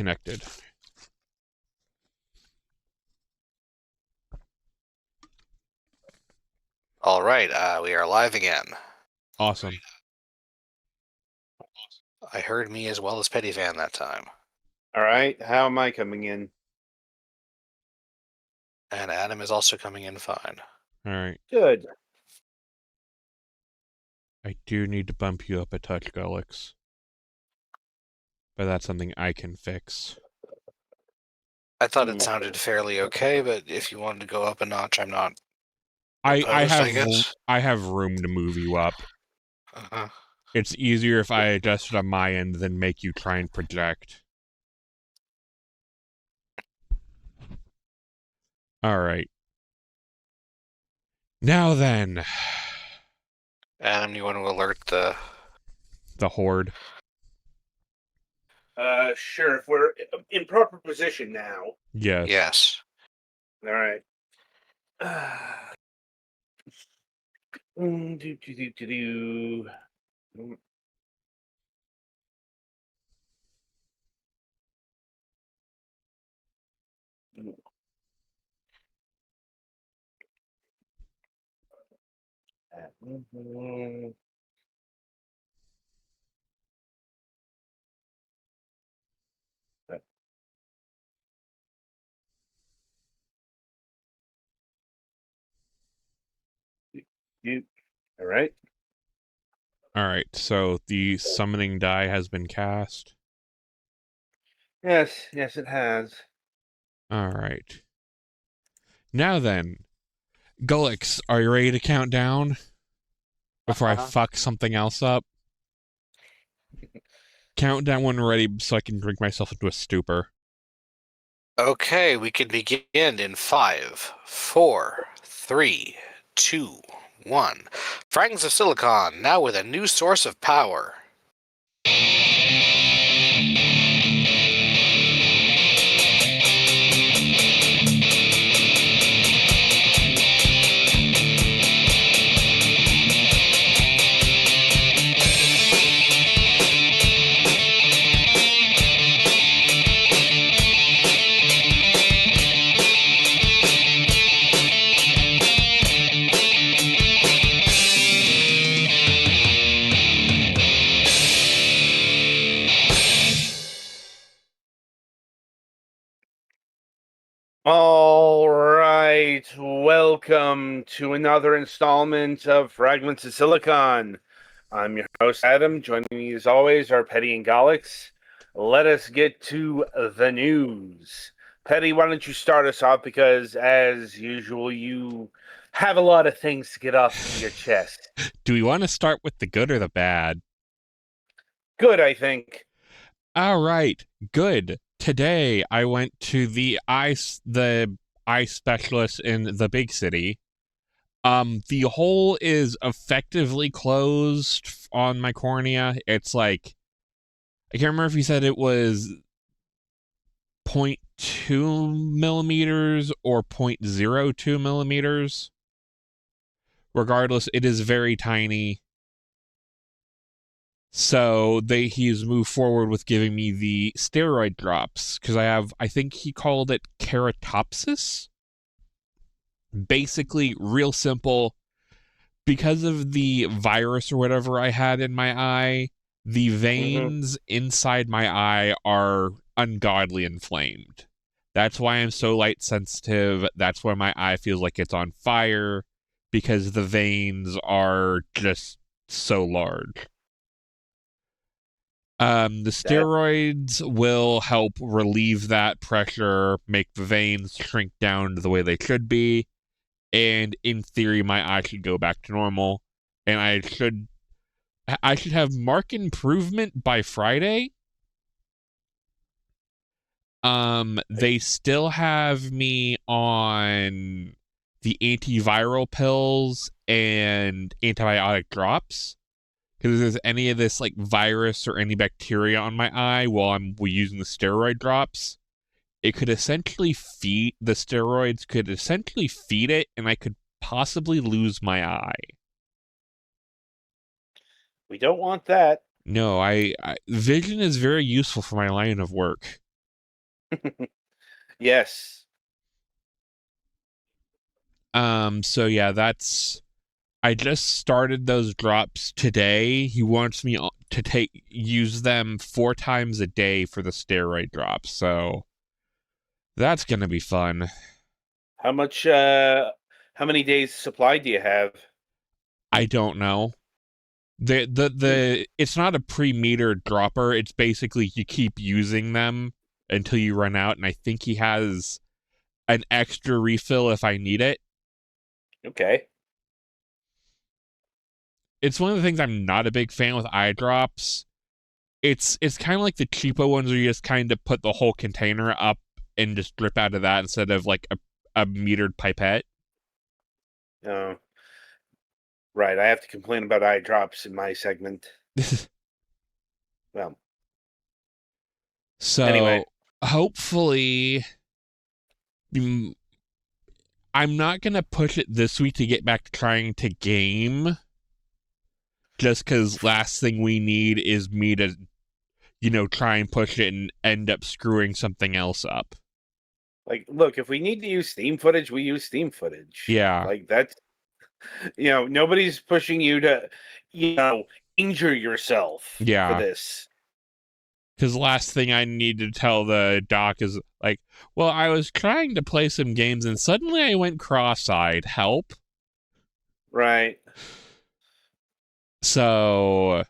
Connected. All right, we are live again. Awesome. I heard me as well as Petty Van that time. All right, how am I coming in? And Adam is also coming in fine. All right. Good. I do need to bump you up a touch, Gulix. But that's something I can fix. I thought it sounded fairly okay, but if you wanted to go up a notch, I'm not opposed, I guess. I have room to move you up. Uh-huh. It's easier if I adjust it on my end than make you try and project. All right. Now then. Adam, you want to alert the Horde? Sure. If we're in proper position now. Yes. Yes. All right. All right. All right. So the summoning die has been cast. Yes, it has. All right. Now then, Gulix, are you ready to count down before I fuck something else up? Count down when ready so I can drink myself into a stupor. Okay, we can begin in 5, 4, 3, 2, 1. Fragments of Silicon, now with a new source of power. All right, welcome to another installment of Fragments of Silicon. I'm your host, Adam. Joining me as always are Petty and Gallix. Let us get to the news. Petty, why don't you start us off, because as usual, you have a lot of things to get off your chest. Do we want to start with the good or the bad? Good, I think. All right, good. Today I went to the eye specialist in the big city. The hole is effectively closed on my cornea. It's like, I can't remember if he said it was 0.2 millimeters or 0.02 millimeters. Regardless, it is very tiny. So he's moved forward with giving me the steroid drops because I think he called it keratopsis. Basically, real simple. Because of the virus or whatever I had in my eye, the veins inside my eye are ungodly inflamed. That's why I'm so light sensitive. That's why my eye feels like it's on fire, because the veins are just so large. The steroids will help relieve that pressure, make the veins shrink down to the way they should be, and in theory, my eye should go back to normal, and I should have marked improvement by Friday. They still have me on the antiviral pills and antibiotic drops. Because if there's any of this like virus or any bacteria on my eye while I'm using the steroid drops, it could essentially feed the steroids could essentially feed it, and I could possibly lose my eye. We don't want that. No, vision is very useful for my line of work. Yes. So yeah, I just started those drops today. He wants me to use them 4 times a day for the steroid drops. So that's going to be fun. How much? How many days supply do you have? I don't know. The it's not a pre-metered dropper. It's basically you keep using them until you run out, and I think he has an extra refill if I need it. Okay. It's one of the things I'm not a big fan with eye drops. It's kind of like the cheapo ones where you just kind of put the whole container up and just drip out of that instead of like a metered pipette. Oh, right. I have to complain about eye drops in my segment. Well, anyway. So hopefully, I'm not gonna push it this week to get back to trying to game, just because last thing we need is me to try and push it and end up screwing something else up. Like, look, if we need to use Steam footage, we use Steam footage. Yeah, Like that's nobody's pushing you to, injure yourself for yeah. this. Because the last thing I need to tell the doc is like, well, I was trying to play some games and suddenly I went cross-eyed. Help. Right. So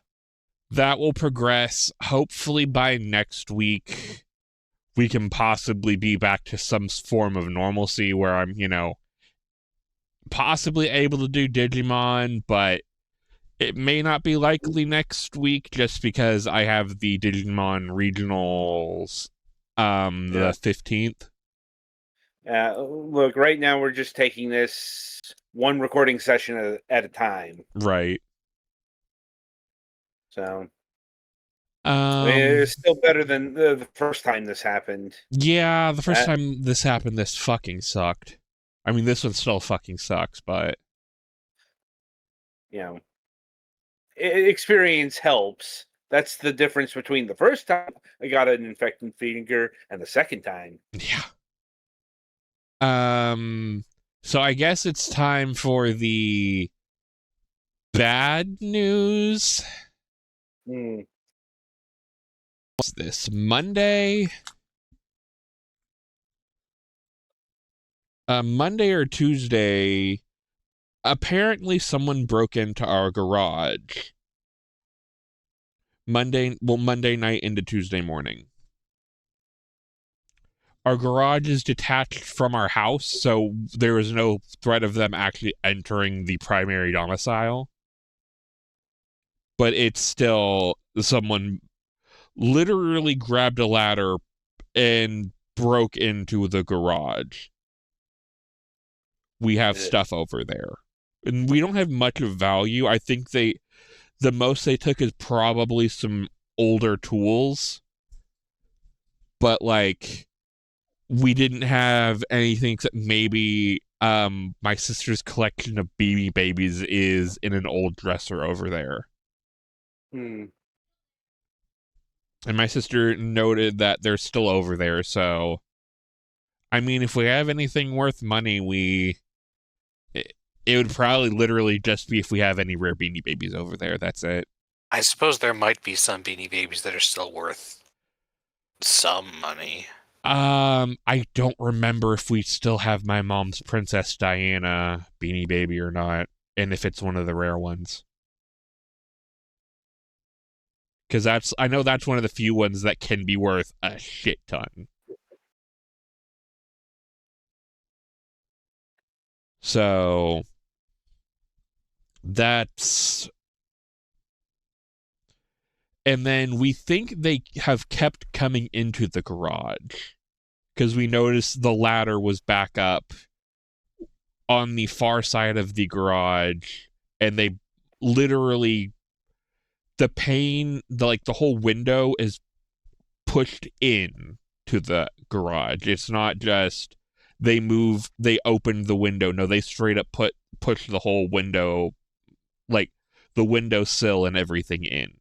that will progress. Hopefully by next week, we can possibly be back to some form of normalcy where I'm, possibly able to do Digimon, but it may not be likely next week just because I have the Digimon regionals Yeah. the 15th. Look, right now we're just taking this one recording session at a time. Right. So it's still better than the first time this happened. Yeah, the first That, time this happened, this fucking sucked. I mean, this one still fucking sucks, but you know, experience helps. That's the difference between the first time I got an infected finger and the second time. yeah. So I guess it's time for the bad news. Hmm. What's this? Monday? Monday or Tuesday, apparently someone broke into our garage. Monday night into Tuesday morning. Our garage is detached from our house, so there is no threat of them actually entering the primary domicile. But it's still someone literally grabbed a ladder and broke into the garage. We have stuff over there. And we don't have much of value. I think the most they took is probably some older tools. But like we didn't have anything except maybe my sister's collection of Beanie Babies is in an old dresser over there. Hmm. And my sister noted that they're still over there, so I mean if we have anything worth money, it would probably literally just be if we have any rare Beanie Babies over there. That's it. I suppose there might be some Beanie Babies that are still worth some money. I don't remember if we still have my mom's Princess Diana Beanie Baby or not, and if it's one of the rare ones. Because I know that's one of the few ones that can be worth a shit ton. So that's, and then we think they have kept coming into the garage because we noticed the ladder was back up on the far side of the garage, and they literally the whole window is pushed in to the garage. It's not just they opened the window. No, they straight up push the whole window, like the windowsill and everything in.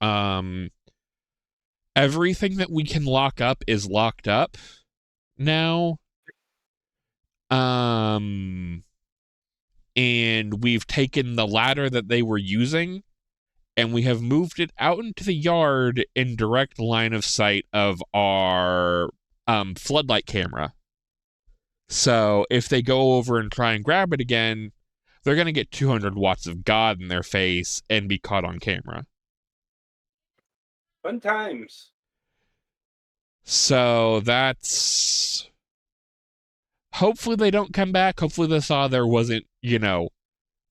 Um everything that we can lock up is locked up now. And we've taken the ladder that they were using and we have moved it out into the yard in direct line of sight of our floodlight camera. So if they go over and try and grab it again, they're going to get 200 watts of God in their face and be caught on camera. Fun times. So that's... Hopefully they don't come back. Hopefully they saw there wasn't,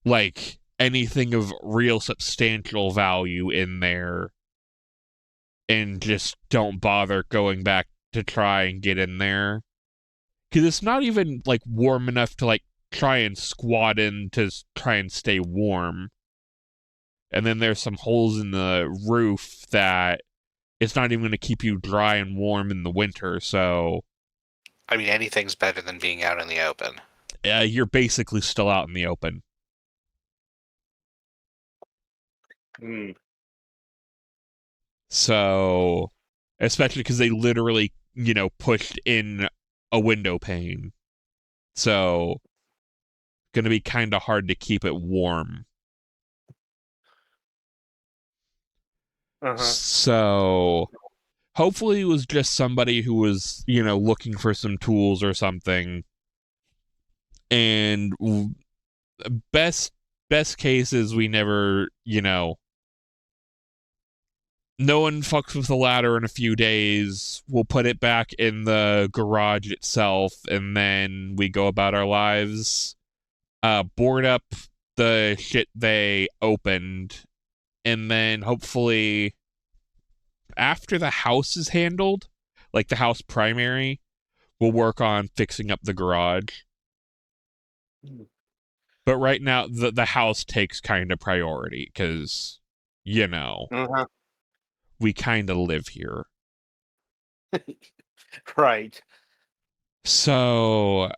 like anything of real substantial value in there and just don't bother going back to try and get in there. Because it's not even like warm enough to like try and squat in to try and stay warm. And then there's some holes in the roof that it's not even going to keep you dry and warm in the winter. So I mean, anything's better than being out in the open. you're basically still out in the open. So, especially because they literally, pushed in a window pane. So, going to be kind of hard to keep it warm. So, hopefully it was just somebody who was, looking for some tools or something. And best case is we never, no one fucks with the ladder in a few days. We'll put it back in the garage itself, and then we go about our lives. Board up the shit they opened, and then hopefully after the house is handled, like the house primary, we'll work on fixing up the garage. But right now, the house takes kind of priority, because, we kind of live here. Right. So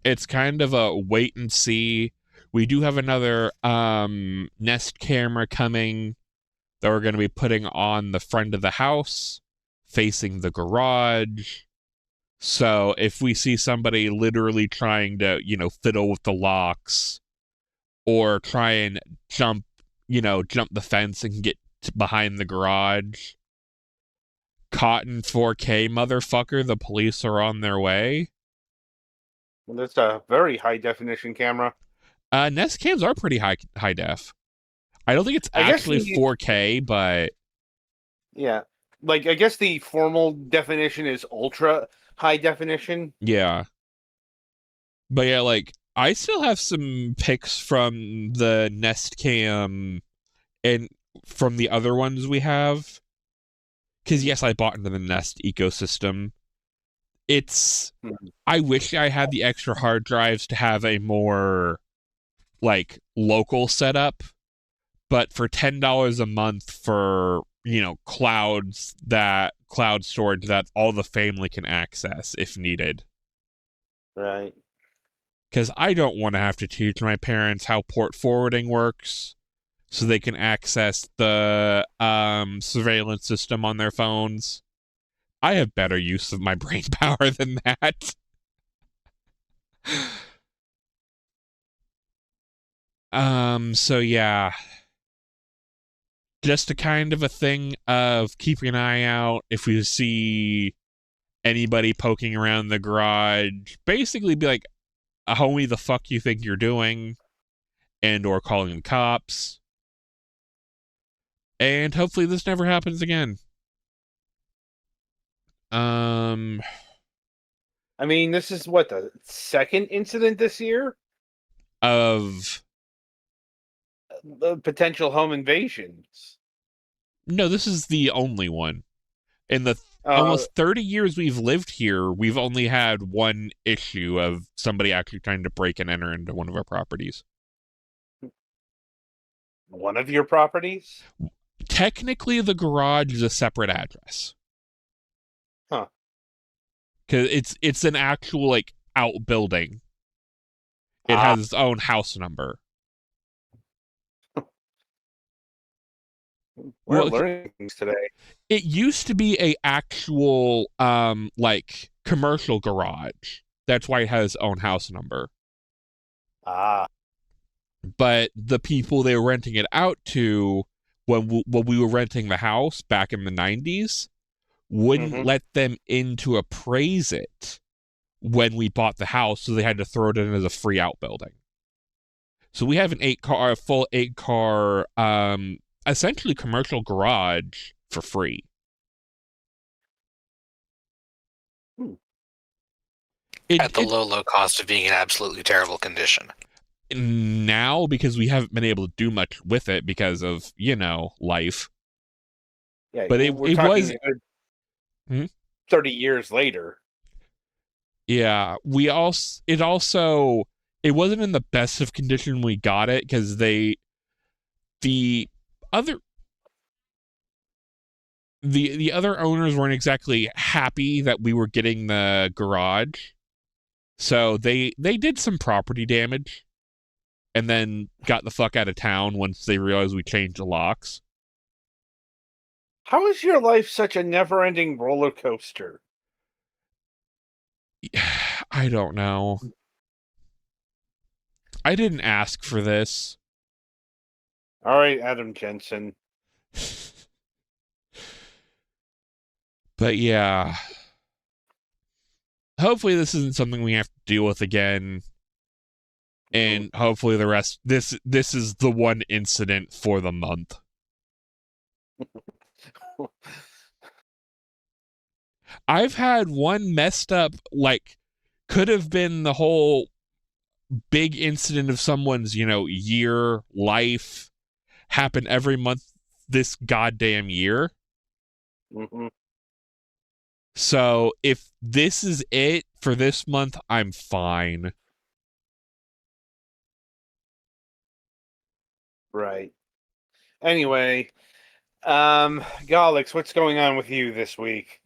it's kind of a wait and see. We do have another Nest camera coming that we're going to be putting on the front of the house, facing the garage. So if we see somebody literally trying to, fiddle with the locks or try and jump the fence and get behind the garage, caught in 4K, motherfucker, the police are on their way. Well, that's a very high definition camera. Nest cams are pretty high def. I don't think it's actually 4K, but yeah, like I guess the formal definition is ultra high definition. Yeah. But yeah, like I still have some pics from the Nest cam and from the other ones we have. Because yes, I bought into the Nest ecosystem. I wish I had the extra hard drives to have a more like local setup, but for $10 a month for cloud storage that all the family can access if needed. Right. Because I don't want to have to teach my parents how port forwarding works so they can access the surveillance system on their phones. I have better use of my brain power than that. So yeah. Just a kind of a thing of keeping an eye out if we see anybody poking around the garage. Basically be like, homie, the fuck you think you're doing? And or calling the cops. And hopefully this never happens again. I mean, this is what, the second incident this year? Of potential home invasions. No, this is the only one. In the almost 30 years we've lived here, we've only had one issue of somebody actually trying to break and enter into one of our properties. One of your properties? Technically, the garage is a separate address. Huh. Because it's an actual, like, outbuilding. It has its own house number. We're Well, learning things today. it used to be a actual like commercial garage. That's why it has its own house number. Ah. But the people they were renting it out to when we were renting the house back in the 90s wouldn't Mm-hmm. let them in to appraise it when we bought the house, so they had to throw it in as a free outbuilding. So we have a full 8-car, essentially commercial garage for free. Hmm. At the It low cost of being in absolutely terrible condition. now, because we haven't been able to do much with it because of life. Yeah, But we're it was talking a good hmm? 30 years later. Yeah, it wasn't in the best of condition when we got it because the other the other owners weren't exactly happy that we were getting the garage. So they did some property damage and then got the fuck out of town once they realized we changed the locks. How is your life such a never-ending roller coaster? I don't know. I didn't ask for this. All right, Adam Jensen. But yeah. Hopefully this isn't something we have to deal with again. And hopefully the rest this is the one incident for the month. I've had one messed up, like, could have been the whole big incident of someone's, year, life happen every month this goddamn year. Mm-hmm. So if this is it for this month, I'm fine. Right. Anyway, Galix, what's going on with you this week?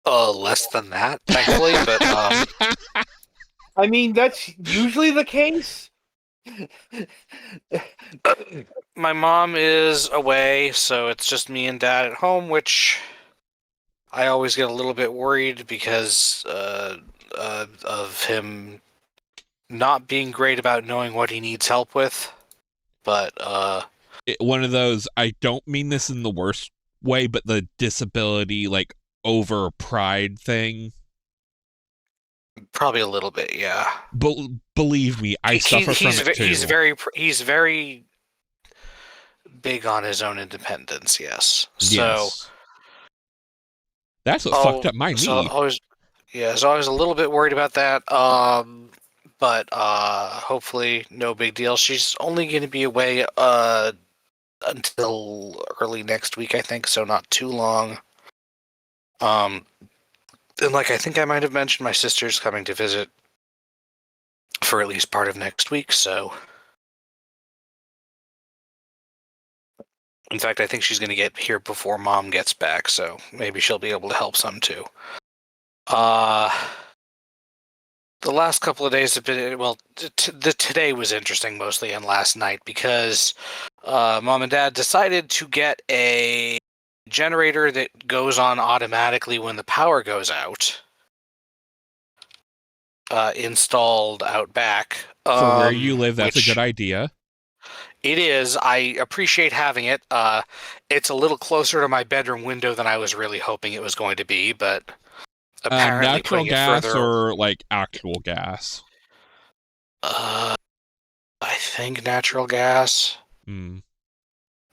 Less than that, thankfully, but I mean, that's usually the case. my mom is away, so it's just me and Dad at home, which I always get a little bit worried because of him not being great about knowing what he needs help with. But One of those, I don't mean this in the worst way, but the disability, like, over pride thing. probably a little bit, yeah. Believe me, I suffer from it too. He's very big on his own independence. Yes, so Yes. That's what fucked up my knee. so I was a little bit worried about that. But hopefully no big deal. She's only going to be away until early next week, I think, so not too long. And like I think I might have mentioned, my sister's coming to visit for at least part of next week, so in fact I think she's going to get here before Mom gets back, so maybe she'll be able to help some too. The last couple of days have been, well, today was interesting mostly, and last night, because Mom and Dad decided to get a generator that goes on automatically when the power goes out, installed out back. For where you live, that's a Which good idea. it is. I appreciate having it. It's a little closer to my bedroom window than I was really hoping it was going to be, but apparently Natural putting it gas further. or like actual gas? I think natural gas. Mm.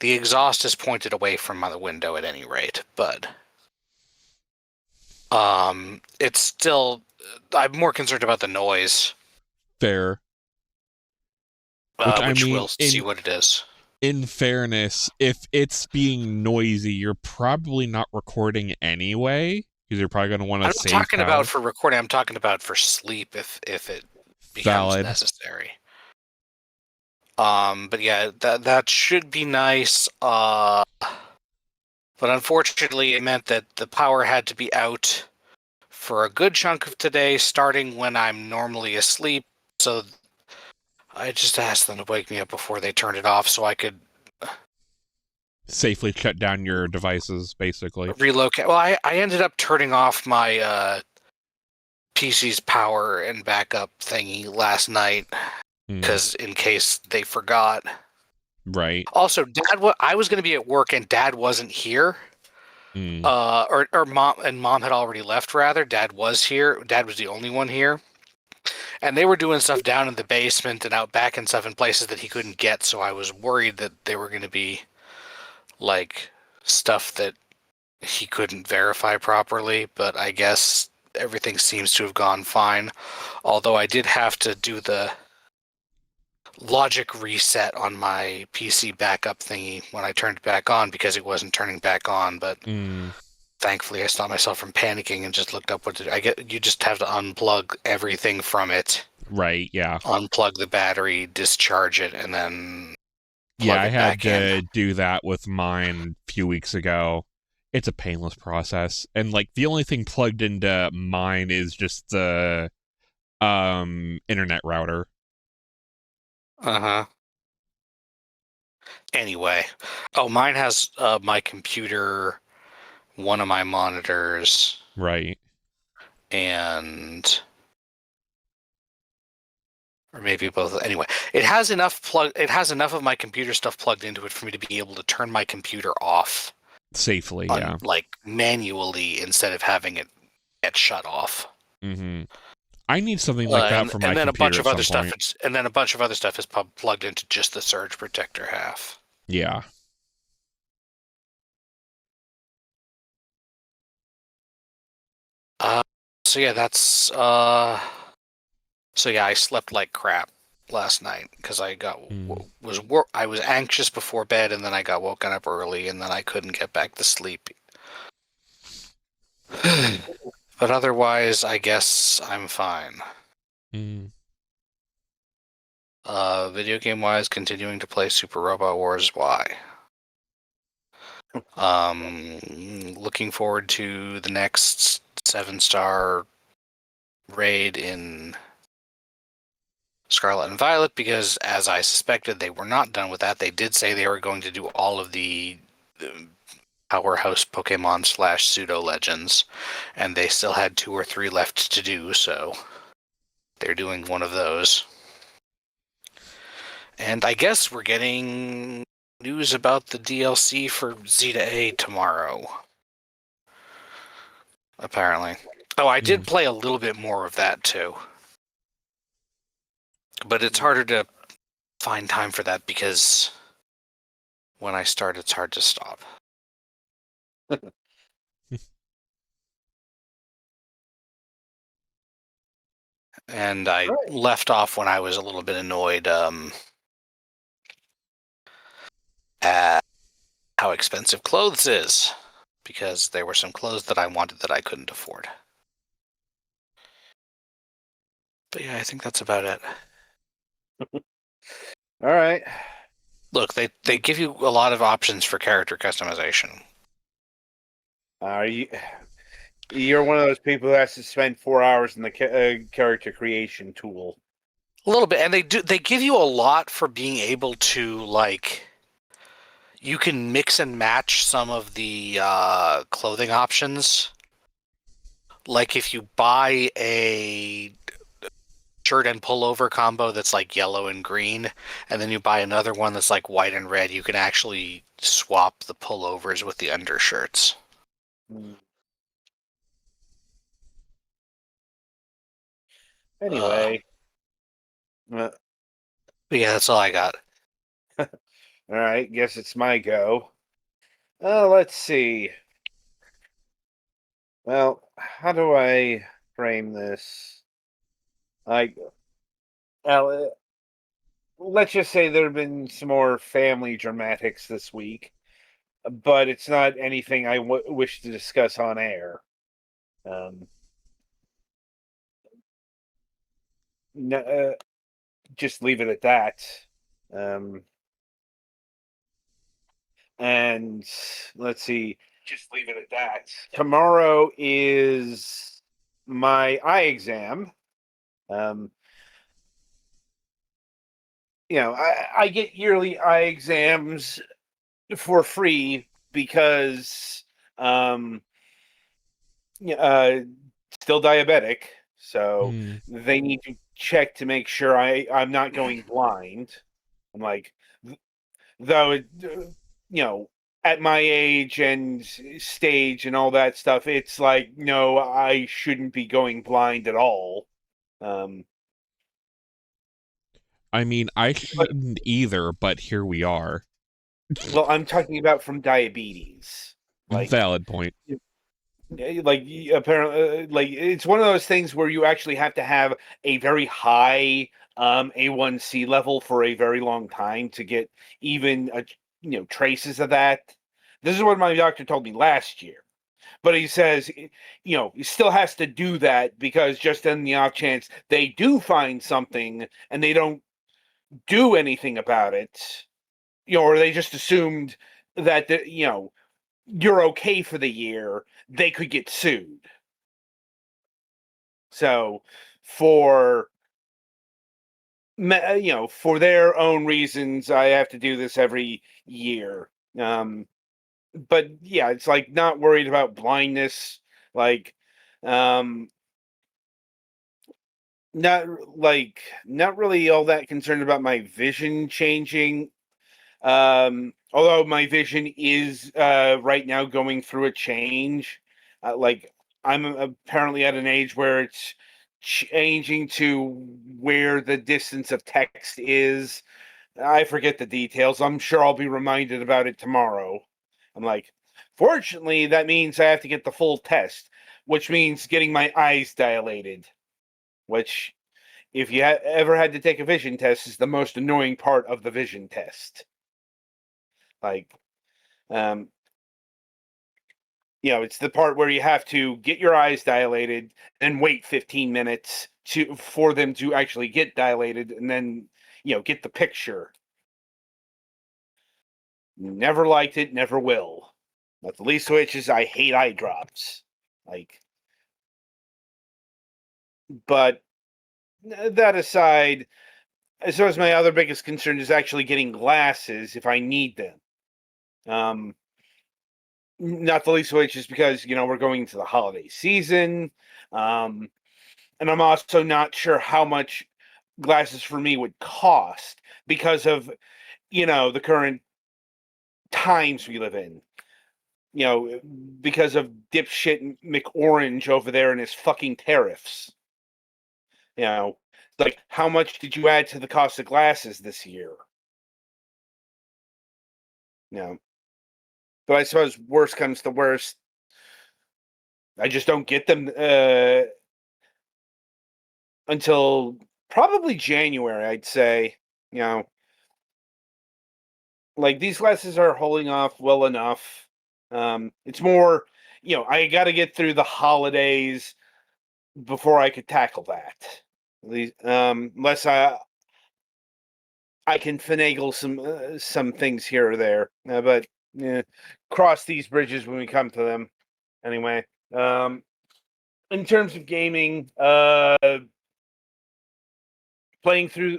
The exhaust is pointed away from my window at any rate, but it's still. I'm more concerned about the noise, Fair. Which I which mean, we'll see what it is. in fairness, if it's being noisy, you're probably not recording anyway because you're probably going to want I'm to not save talking power. about for recording. I'm talking about for sleep if it becomes Valid. necessary. But yeah, that should be nice. But unfortunately, it meant that the power had to be out for a good chunk of today, starting when I'm normally asleep. So I just asked them to wake me up before they turned it off, so I could Safely shut down your devices, basically. relocate. Well, I ended up turning off my PC's power and backup thingy last night because in case they forgot. Right. Also, I was going to be at work and Dad wasn't here. Or mom had already left. Rather, Dad was here. Dad was the only one here, and they were doing stuff down in the basement and out back and stuff in places that he couldn't get. So I was worried that they were going to be like stuff that he couldn't verify properly. But I guess everything seems to have gone fine. Although I did have to do the logic reset on my PC backup thingy when I turned it back on because it wasn't turning back on. But thankfully, I stopped myself from panicking and just looked up what I get. You just have to unplug everything from it. Right. Yeah. Unplug the battery, discharge it, and then plug I it had back to in. do that with mine a few weeks ago. It's a painless process, and like the only thing plugged into mine is just the internet router. Uh-huh. Anyway. Oh, mine has my computer, one of my monitors, Right. and or maybe both. Anyway, it has enough of my computer stuff plugged into it for me to be able to turn my computer off Safely, yeah. like manually instead of having it get shut off. I need something like that for my computer at some point. And then a bunch of other stuff is plugged into just the surge protector half. Yeah. So yeah, that's so yeah, I slept like crap last night because I was anxious before bed, and then I got woken up early, and then I couldn't get back to sleep. But otherwise, I guess I'm fine. Video game wise, continuing to play Super Robot Wars Y. Looking forward to the next 7-star raid in Scarlet and Violet because, as I suspected, they were not done with that. They did say they were going to do all of the powerhouse Pokemon / pseudo legends, and they still had 2 or 3 left to do, so they're doing one of those. And I guess we're getting news about the DLC for Zeta A tomorrow. Apparently. Oh, I did play a little bit more of that too. But it's harder to find time for that because when I start, it's hard to stop. And I left off when I was a little bit annoyed at how expensive clothes is, because there were some clothes that I wanted that I couldn't afford. But yeah, I think that's about it. All right. Look, they give you a lot of options for character customization. You're one of those people who has to spend 4 hours in the character creation tool. A little bit, and they give you a lot for being able to, like, you can mix and match some of the clothing options. Like if you buy a shirt and pullover combo that's like yellow and green, and then you buy another one that's like white and red, you can actually swap the pullovers with the undershirts. Anyway. Yeah, that's all I got. All right, guess it's my go. Let's see. Well, how do I frame this? Let's just say there have been some more family dramatics this week, but it's not anything I wish to discuss on air. Just leave it at that. And let's see. Just leave it at that. Tomorrow is my eye exam. I get yearly eye exams for free because um, uh, still diabetic, so Hmm. they need to check to make sure I'm not going blind. I'm like, though, at my age and stage and all that stuff, it's like, no, I shouldn't be going blind at all. Um, I mean, I but shouldn't either, but here we are. well, I'm talking about from diabetes, like. Valid point. Like apparently like it's one of those things where you actually have to have a very high A1C level for a very long time to get even traces of that. This is what my doctor told me last year, but he says he still has to do that because just in the off chance they do find something and they don't do anything about it, or they just assumed that you're okay for the year, they could get sued. So for for their own reasons, I have to do this every year. But yeah, it's like not worried about blindness, like um not not really all that concerned about my vision changing. Although my vision is right now going through a change. Like I'm apparently at an age where it's changing to where the distance of text is. I forget the details. I'm sure I'll be reminded about it tomorrow. I'm like, fortunately, that means I have to get the full test, which means getting my eyes dilated. Which, if you ever had to take a vision test, is the most annoying part of the vision test. Like, um, it's the part where you have to get your eyes dilated and wait 15 minutes for them to actually get dilated, and then get the picture. Never liked it, never will. Not the least of which is I hate eye drops. Like, but that aside, as far as my other biggest concern is actually getting glasses if I need them. Um, Not the least of which is because we're going into the holiday season. Um, and I'm also not sure how much glasses for me would cost because of the current times we live in. Because of dipshit McOrange over there and his fucking tariffs. Like, how much did you add to the cost of glasses this year? But I suppose worst comes to worst, I just don't get them until probably January, I'd say. You know, like these glasses are holding off well enough. It's more, I got to get through the holidays before I could tackle that. Unless I can finagle some things here or there, but cross these bridges when we come to them. Anyway, in terms of gaming, playing through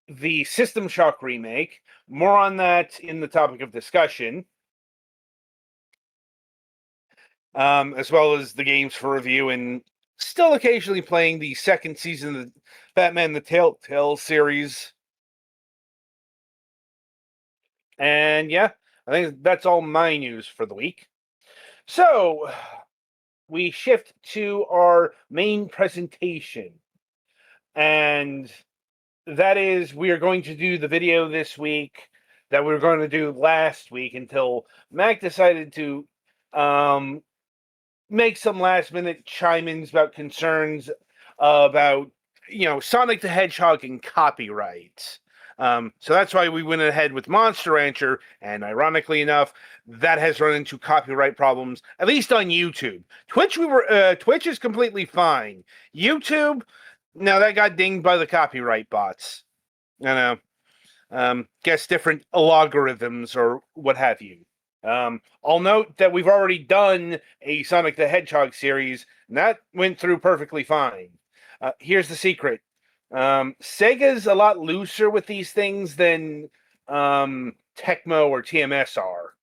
the System Shock remake. More on that in the topic of discussion, as well as the games for review, and still occasionally playing the second season of the Batman the Telltale series. And yeah, I think that's all my news for the week. So we shift to our main presentation. And that is, we are going to do the video this week that we were going to do last week until Mac decided to make some last minute chime-ins about concerns about Sonic the Hedgehog and copyright. So that's why we went ahead with Monster Rancher, and ironically enough, that has run into copyright problems, at least on YouTube. Twitch is completely fine. YouTube, now that got dinged by the copyright bots. I know. Guess different logarithms or what have you. I'll note that we've already done a Sonic the Hedgehog series, and that went through perfectly fine. Here's the secret. Sega's a lot looser with these things than Tecmo or TMS are.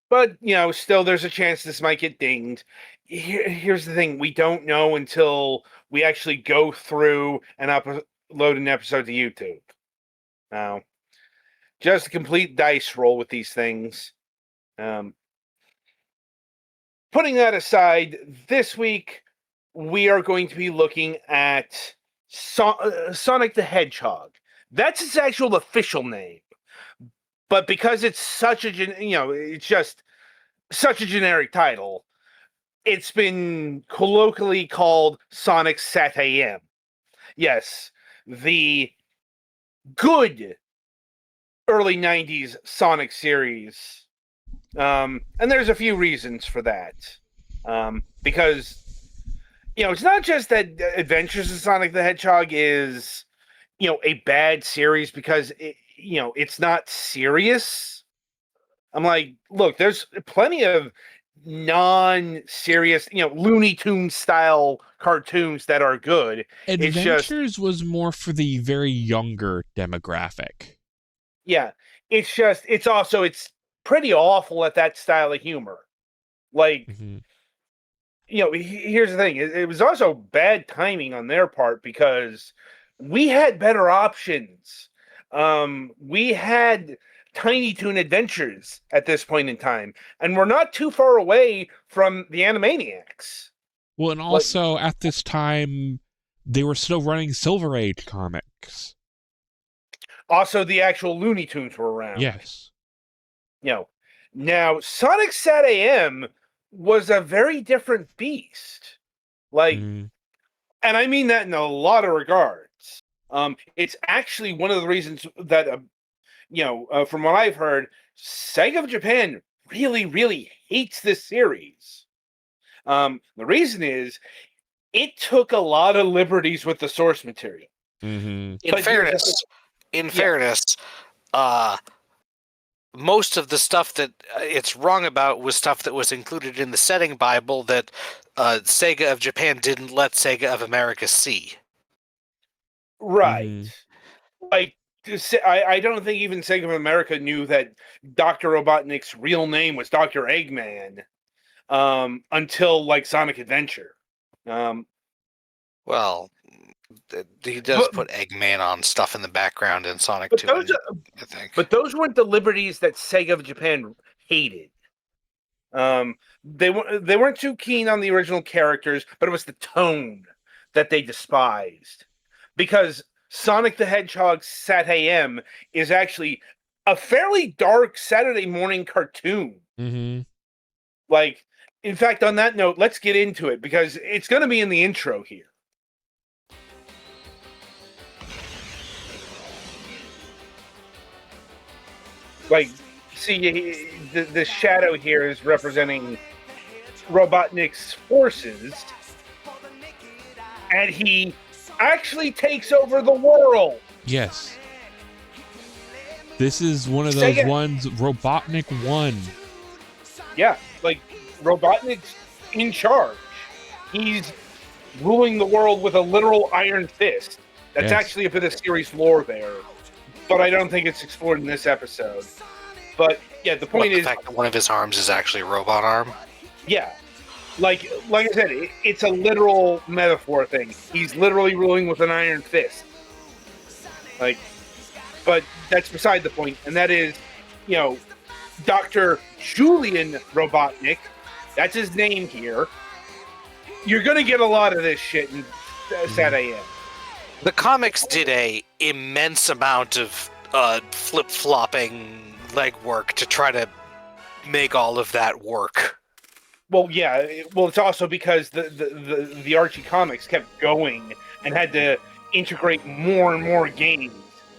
But, still there's a chance this might get dinged. Here's the thing. We don't know until we actually go through and upload an episode to YouTube. Now, just a complete dice roll with these things. Putting that aside, this week we are going to be looking at Sonic the Hedgehog. That's its actual official name. But because it's such a it's just such a generic title, it's been colloquially called Sonic Sat AM. Yes, the good early 90s Sonic series. And there's a few reasons for that. Because, it's not just that Adventures of Sonic the Hedgehog is, a bad series because, it's not serious. I'm like, look, there's plenty of non-serious, Looney Tunes style cartoons that are good. Adventures was more for the very younger demographic. Yeah, it's pretty awful at that style of humor. Like, here's the thing. It was also bad timing on their part because we had better options. We had Tiny Toon Adventures at this point in time, and we're not too far away from the Animaniacs. Well, and also at this time, they were still running Silver Age comics. Also, the actual Looney Tunes were around. Yes. Now Sonic Sat AM was a very different beast. And I mean that in a lot of regards. It's actually one of the reasons that, from what I've heard, Sega of Japan really, really hates this series. The reason is it took a lot of liberties with the source material. In fairness, most of the stuff that it's wrong about was stuff that was included in the setting Bible that Sega of Japan didn't let Sega of America see. Right. Like, I don't think even Sega of America knew that Dr. Robotnik's real name was Dr. Eggman until, like, Sonic Adventure. Well, he does put Eggman on stuff in the background in Sonic 2, I think. But those weren't the liberties that Sega of Japan hated. They weren't too keen on the original characters, but it was the tone that they despised. Because Sonic the Hedgehog Sat AM is actually a fairly dark Saturday morning cartoon. Like, in fact, on that note, let's get into it because it's going to be in the intro here. Like, see, the shadow here is representing Robotnik's forces, and he actually takes over the world. Yes. This is one of those ones, Robotnik won. Yeah, like, Robotnik's in charge. He's ruling the world with a literal iron fist. That's actually a bit of series lore there. But I don't think it's explored in this episode. But yeah, the point is, the fact that one of his arms is actually a robot arm. Yeah, like I said, it's a literal metaphor thing. He's literally ruling with an iron fist. Like, but that's beside the point, and that is, Dr. Julian Robotnik. That's his name here. You're gonna get a lot of this shit in Sat AM. The comics did a immense amount of flip-flopping legwork to try to make all of that work. Well, yeah. Well, it's also because the Archie comics kept going and had to integrate more and more games.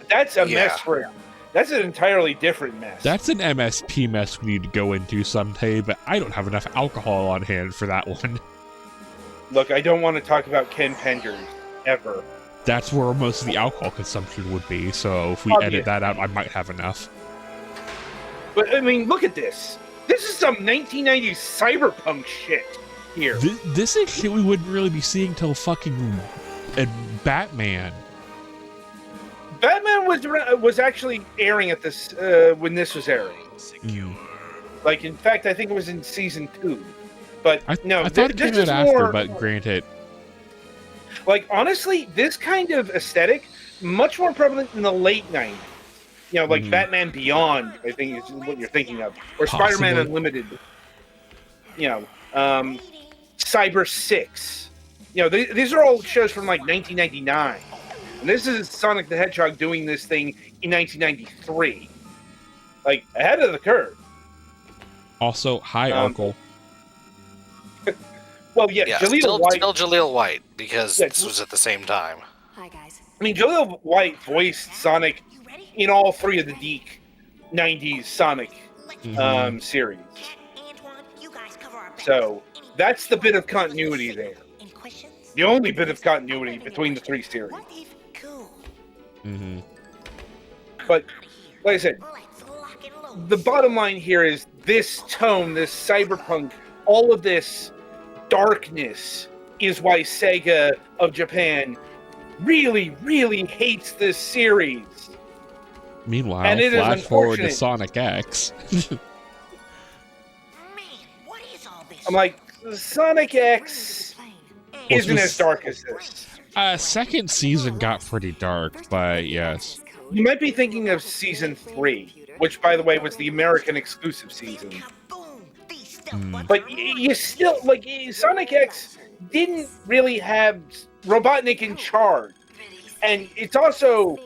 That's a mess for him. That's an entirely different mess. That's an MSP mess we need to go into someday, but I don't have enough alcohol on hand for that one. Look, I don't want to talk about Ken Penders, ever. That's where most of the alcohol consumption would be, so if we edit that out, I might have enough. But, I mean, look at this. This is some 1990s cyberpunk shit here. This is shit we wouldn't really be seeing till fucking Batman. Batman was actually airing at this when this was airing. Like, in fact, I think it was in season 2. But no, I thought it this came out is after, more. but granted. Like, honestly, this kind of aesthetic much more prevalent in the late 90s. You know, like Batman Beyond, I think is what you're thinking of, or Spider-Man Possibly. Unlimited. You know, Cyber 6. You know, these are all shows from like 1999. And this is Sonic the Hedgehog doing this thing in 1993. Like, ahead of the curve. Also, hi, Urkel. Well, yeah, Jaleel White. Still Jaleel White, because this was at the same time. Hi, guys. I mean, Jaleel White voiced Sonic in all 3 of the Deke 90s Sonic series. So, that's the bit of continuity there. The only bit of continuity between the 3 series. But, like I said, the bottom line here is this tone, this cyberpunk, all of this darkness is why Sega of Japan really, really hates this series. Meanwhile, And it is flash forward to unfortunate. Sonic X. I'm like, Sonic X isn't as dark as this. Second season got pretty dark, but yes. You might be thinking of season 3, which, by the way, was the American exclusive season. But you still, like, Sonic X didn't really have Robotnik in charge. And it's also,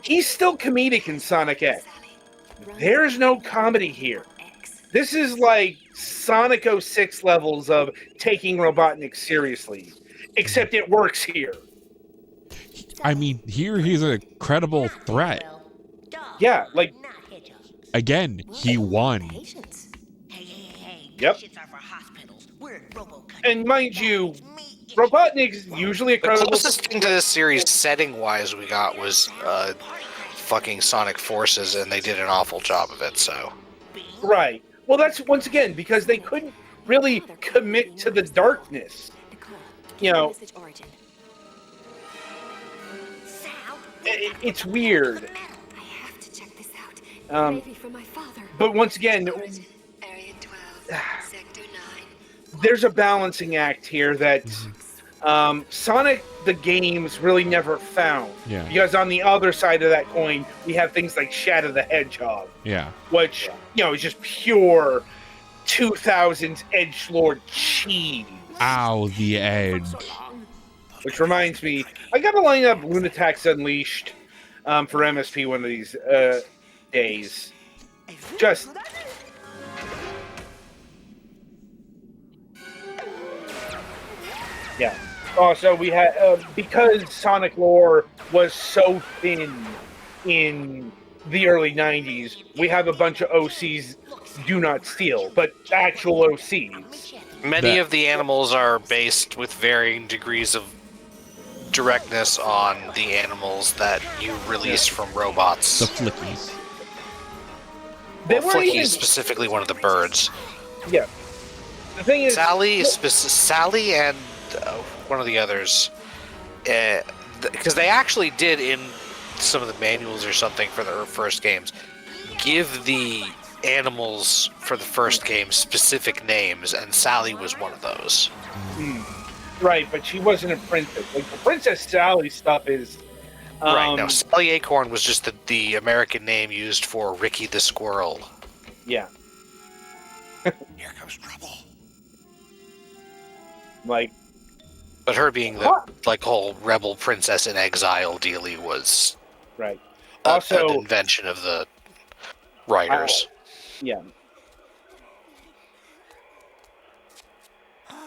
he's still comedic in Sonic X. There's no comedy here. This is like Sonic 06 levels of taking Robotnik seriously. Except it works here. I mean, here he's a credible threat. Yeah, like, again, he won. Yep. And mind you, Robotnik's usually a The credible. closest thing to this series, setting-wise, we got was fucking Sonic Forces, and they did an awful job of it, so. Right. Well, that's, once again, because they couldn't really commit to the darkness. You know, it's weird. But once again, there's a balancing act here that Sonic the games really never found. Yeah. Because on the other side of that coin, we have things like Shadow the Hedgehog. Yeah. Which, you know, is just pure 2000s edgelord cheese. Ow, the edge. Which reminds me, I gotta line up Lunatics Unleashed for MSP one of these days. Just... Yeah. Also, we had, because Sonic lore was so thin in the early 90s, we have a bunch of OCs do not steal, but actual OCs. Many of the animals are based with varying degrees of directness on the animals that you release from robots. The Flickies. Flickies is specifically one of the birds. Yeah. The thing is... Sally and one of the others. Because they actually did, in some of the manuals or something for the first games, give the animals for the first game specific names, and Sally was one of those. Right, but she wasn't a princess. Like, the Princess Sally stuff is... right, no, Sally Acorn was just the American name used for Ricky the Squirrel. Yeah. Here comes trouble. Like... But her being the, like, whole rebel princess in exile dealy was... Right. Also... an invention of the writers. Yeah.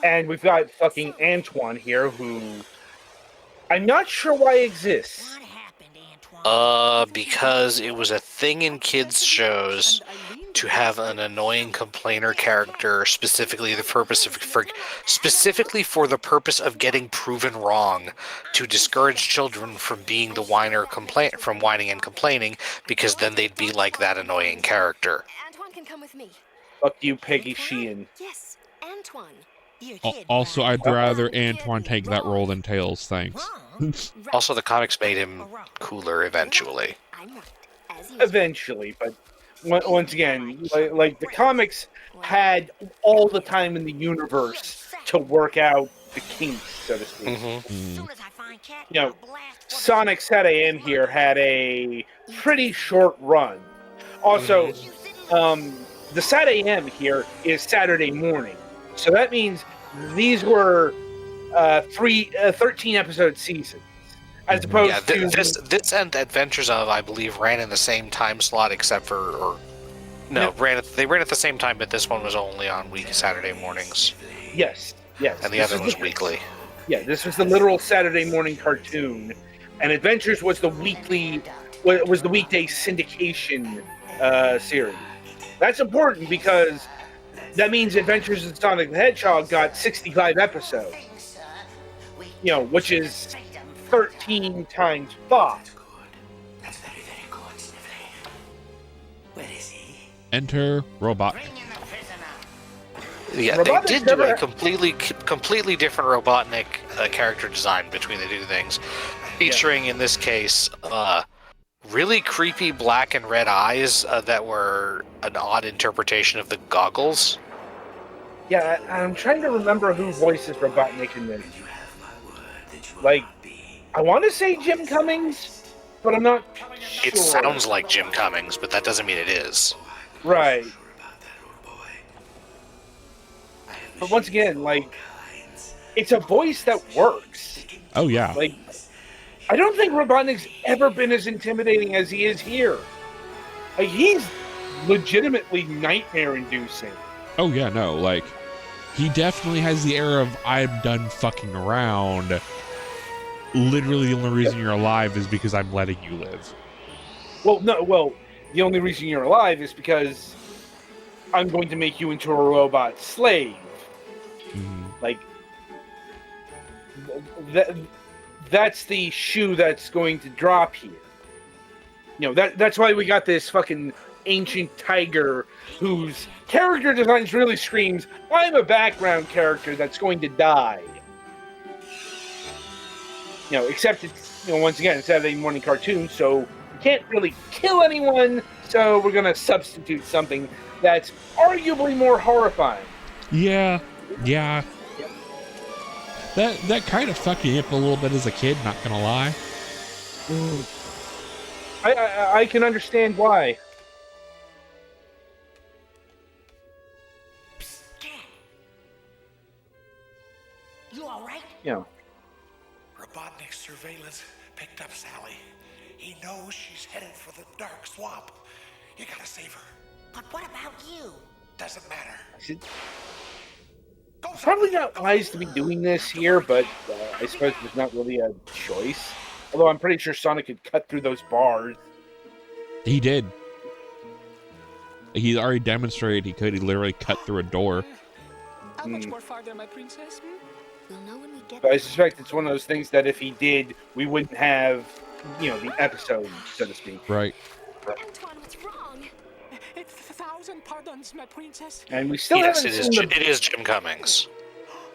And we've got fucking Antoine here, who I'm not sure why exists. Because it was a thing in kids' shows to have an annoying complainer character specifically for the purpose of getting proven wrong, to discourage children from being the from whining and complaining, because then they'd be like that annoying character. Antoine can come with me. Fuck you, Peggy Sheehan. Yes, Antoine. Also, I'd rather Antoine take that role than Tails, thanks. Also, the comics made him cooler eventually. Eventually, but once again, like the comics had all the time in the universe to work out the kinks, so to speak. You know, Sonic SatAM here had a pretty short run. Also, the SatAM here is Saturday morning, so that means these were 13 episode seasons, as opposed to this and Adventures of, I believe, ran in the same time slot, except for they ran at the same time, but this one was only on Saturday mornings. Yes, and the other was weekly. Yeah, this was the literal Saturday morning cartoon, and Adventures was the weekday syndication series. That's important because that means Adventures in Sonic the Hedgehog got 65 episodes. Which is 13 times 5. Enter Robot. Yeah, they did do a completely different Robotnik character design between the two things, featuring in this case really creepy black and red eyes that were an odd interpretation of the goggles. Yeah, I'm trying to remember who voices Robotnik in this. Like, I want to say Jim Cummings, but I'm not sure. It sounds like Jim Cummings, but that doesn't mean it is. Right. But once again, like, it's a voice that works. Oh, yeah. Like, I don't think Robotnik's ever been as intimidating as he is here. Like, he's legitimately nightmare-inducing. Oh, yeah, no, like, he definitely has the air of, I'm done fucking around. Literally the only reason you're alive is because I'm letting you live. Well, the only reason you're alive is because I'm going to make you into a robot slave. Like, that's the shoe that's going to drop here. That's why we got this fucking ancient tiger whose character design really screams, I'm a background character that's going to die. Except it's, once again, it's Saturday morning cartoon, so you can't really kill anyone, so we're going to substitute something that's arguably more horrifying. Yeah. That kind of fucked me up a little bit as a kid, not gonna lie. I can understand why. You all right? Robotnik's surveillance picked up Sally. He knows she's headed for the dark swamp. You gotta save her. But what about you? Doesn't matter. Probably not wise to be doing this here, but I suppose there's not really a choice. Although I'm pretty sure Sonic could cut through those bars. He did. He's already demonstrated he could. He literally cut through a door. How much more farther, my princess? We'll know when we get But I suspect it's one of those things that if he did, we wouldn't have, the episode, so to speak. Right. Antoine, what's wrong? It's 1,000 pardons, my princess. And we still Yes, haven't seen it is Jim Cummings.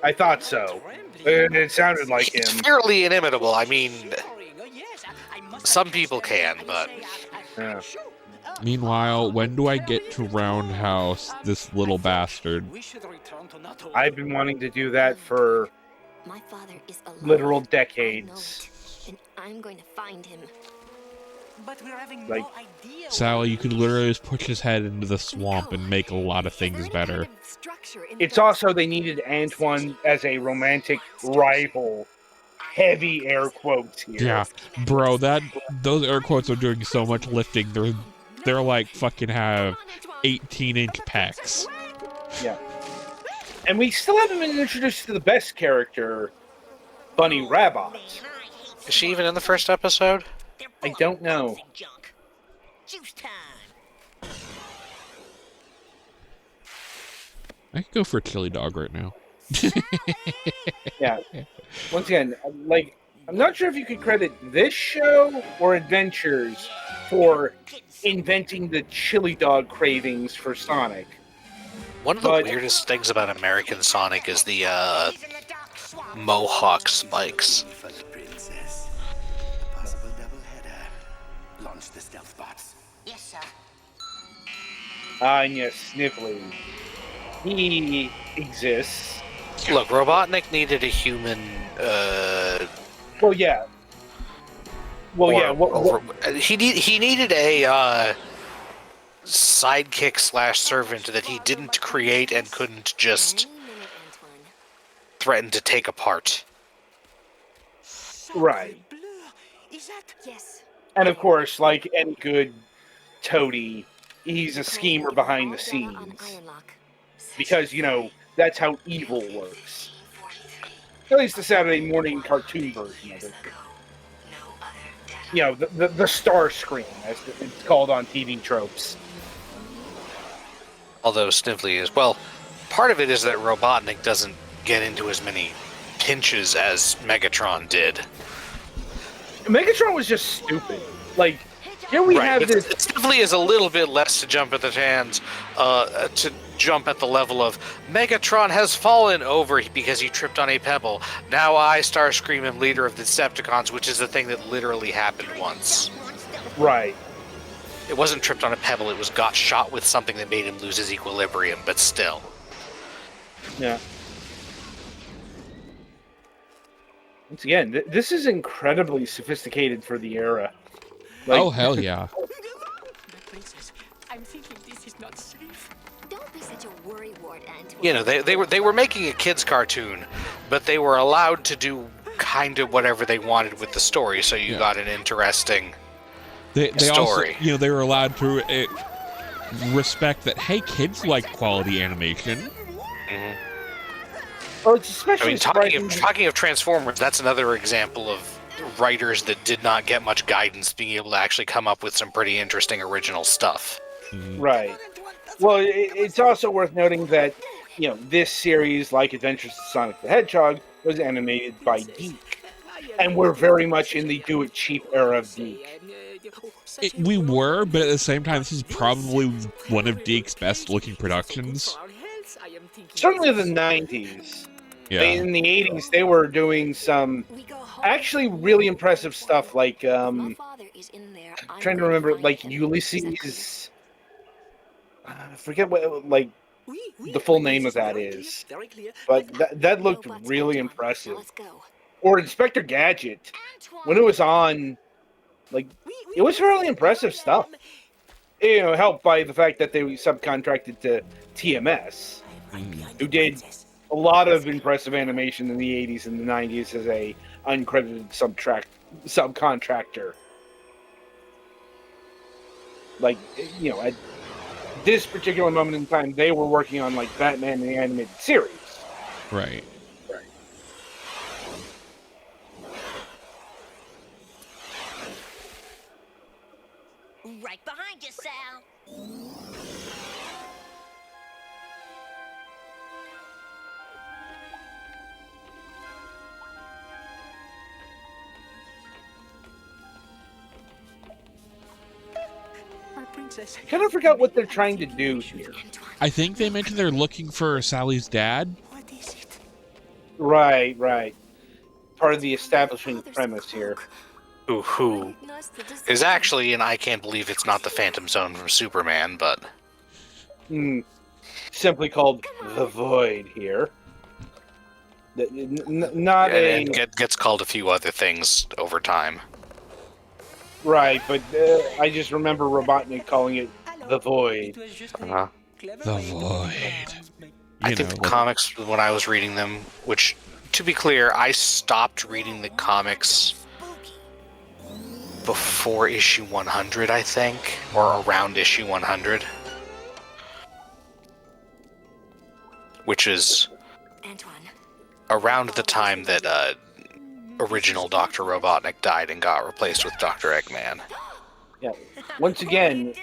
I thought so. It sounded like It's him. fairly inimitable. I mean, some people can, but... Yeah. Meanwhile, when do I get to roundhouse this little bastard? I've been wanting to do that for My father is alive. literal I know decades. it, and I'm going to find him. But we're having Like, no idea. Sally, you could literally just push his head into the swamp and make a lot of things better. It's also they needed Antoine as a romantic rival. Heavy air quotes here. Yeah, bro, those air quotes are doing so much lifting. They're like fucking have 18-inch pecs. Yeah. And we still haven't been introduced to the best character, Bunny Rabbit. Is she even in the first episode? I don't know. Juice time. I could go for a chili dog right now. Yeah. Once again, like, I'm not sure if you could credit this show or Adventures for inventing the chili dog cravings for Sonic. One of the But- weirdest things about American Sonic is the Mohawk spikes. For the princess. A possible doubleheader. Launch the stealth bots. Yes, sir. And yes, Sniffly. He exists. Look, Robotnik needed a human. Well, yeah. Well, yeah. He needed a sidekick / servant that he didn't create and couldn't just Any minute, Antoine. threaten to take apart. Right. Bleu. Is that... Yes. And of course, like any good toady, he's a schemer behind the All data scenes. on Iron Lock. Because, you know, that's how evil works. At least the Saturday morning cartoon version of it. You know, the star screen, as it's called on TV tropes. Although Snively is, well, part of it is that Robotnik doesn't get into as many pinches as Megatron did. Megatron was just stupid. Like, here we have this... Snively is a little bit less to jump at the hands, to jump at the level of Megatron has fallen over because he tripped on a pebble. Now I, Starscream, am leader of the Decepticons, which is the thing that literally happened once. Right. It wasn't tripped on a pebble, it was got shot with something that made him lose his equilibrium, but still. Yeah. Once again, this is incredibly sophisticated for the era. Like, Oh, hell yeah. My princess, I'm thinking this is not safe. Don't be such a worrywart, Antoine. You know, they were making a kids cartoon, but they were allowed to do kind of whatever they wanted with the story, so you got an interesting They also, story. you know, they were allowed to respect that, hey, kids like quality animation. well, it's especially I mean, talking of Transformers, that's another example of writers that did not get much guidance being able to actually come up with some pretty interesting original stuff. Right. Well, it's also worth noting that, you know, this series, like Adventures of Sonic the Hedgehog, was animated by Deke. And we're very much in the do-it-cheap era of Deke. We were, but at the same time, this is probably one of Deke's best-looking productions. Certainly the 90s. Yeah. In the 80s, they were doing some We go home. actually really impressive stuff, like, My father is in there. I'm trying to gonna remember, find like, him. Ulysses... I forget what, like, the full name of that is. But that looked Robots, really Antoine. impressive. Now let's go. Or Inspector Gadget. When it was on, like, it was really impressive stuff. You know, helped by the fact that they subcontracted to TMS, who did a lot of impressive animation in the 80s and the 90s as a uncredited subcontractor. Like, you know, at this particular moment in time, they were working on, like, Batman the Animated Series. Right. Right behind you, Sal. My princess. I kind of forgot what they're trying to do here. I think they mentioned they're looking for Sally's dad. What is it? Right. Part of the establishing premise here. Who is actually, and I can't believe it's not the Phantom Zone from Superman, but Simply called the Void here. Not a... and gets called a few other things over time. Right, but I just remember Robotnik calling it the Void. Uh-huh. The Void. I think the comics, when I was reading them, which, to be clear, I stopped reading the comics before issue 100, I think, or around issue 100, which is Antoine. around the time that original Dr. Robotnik died and got replaced with Dr. Eggman. Yeah. Once again,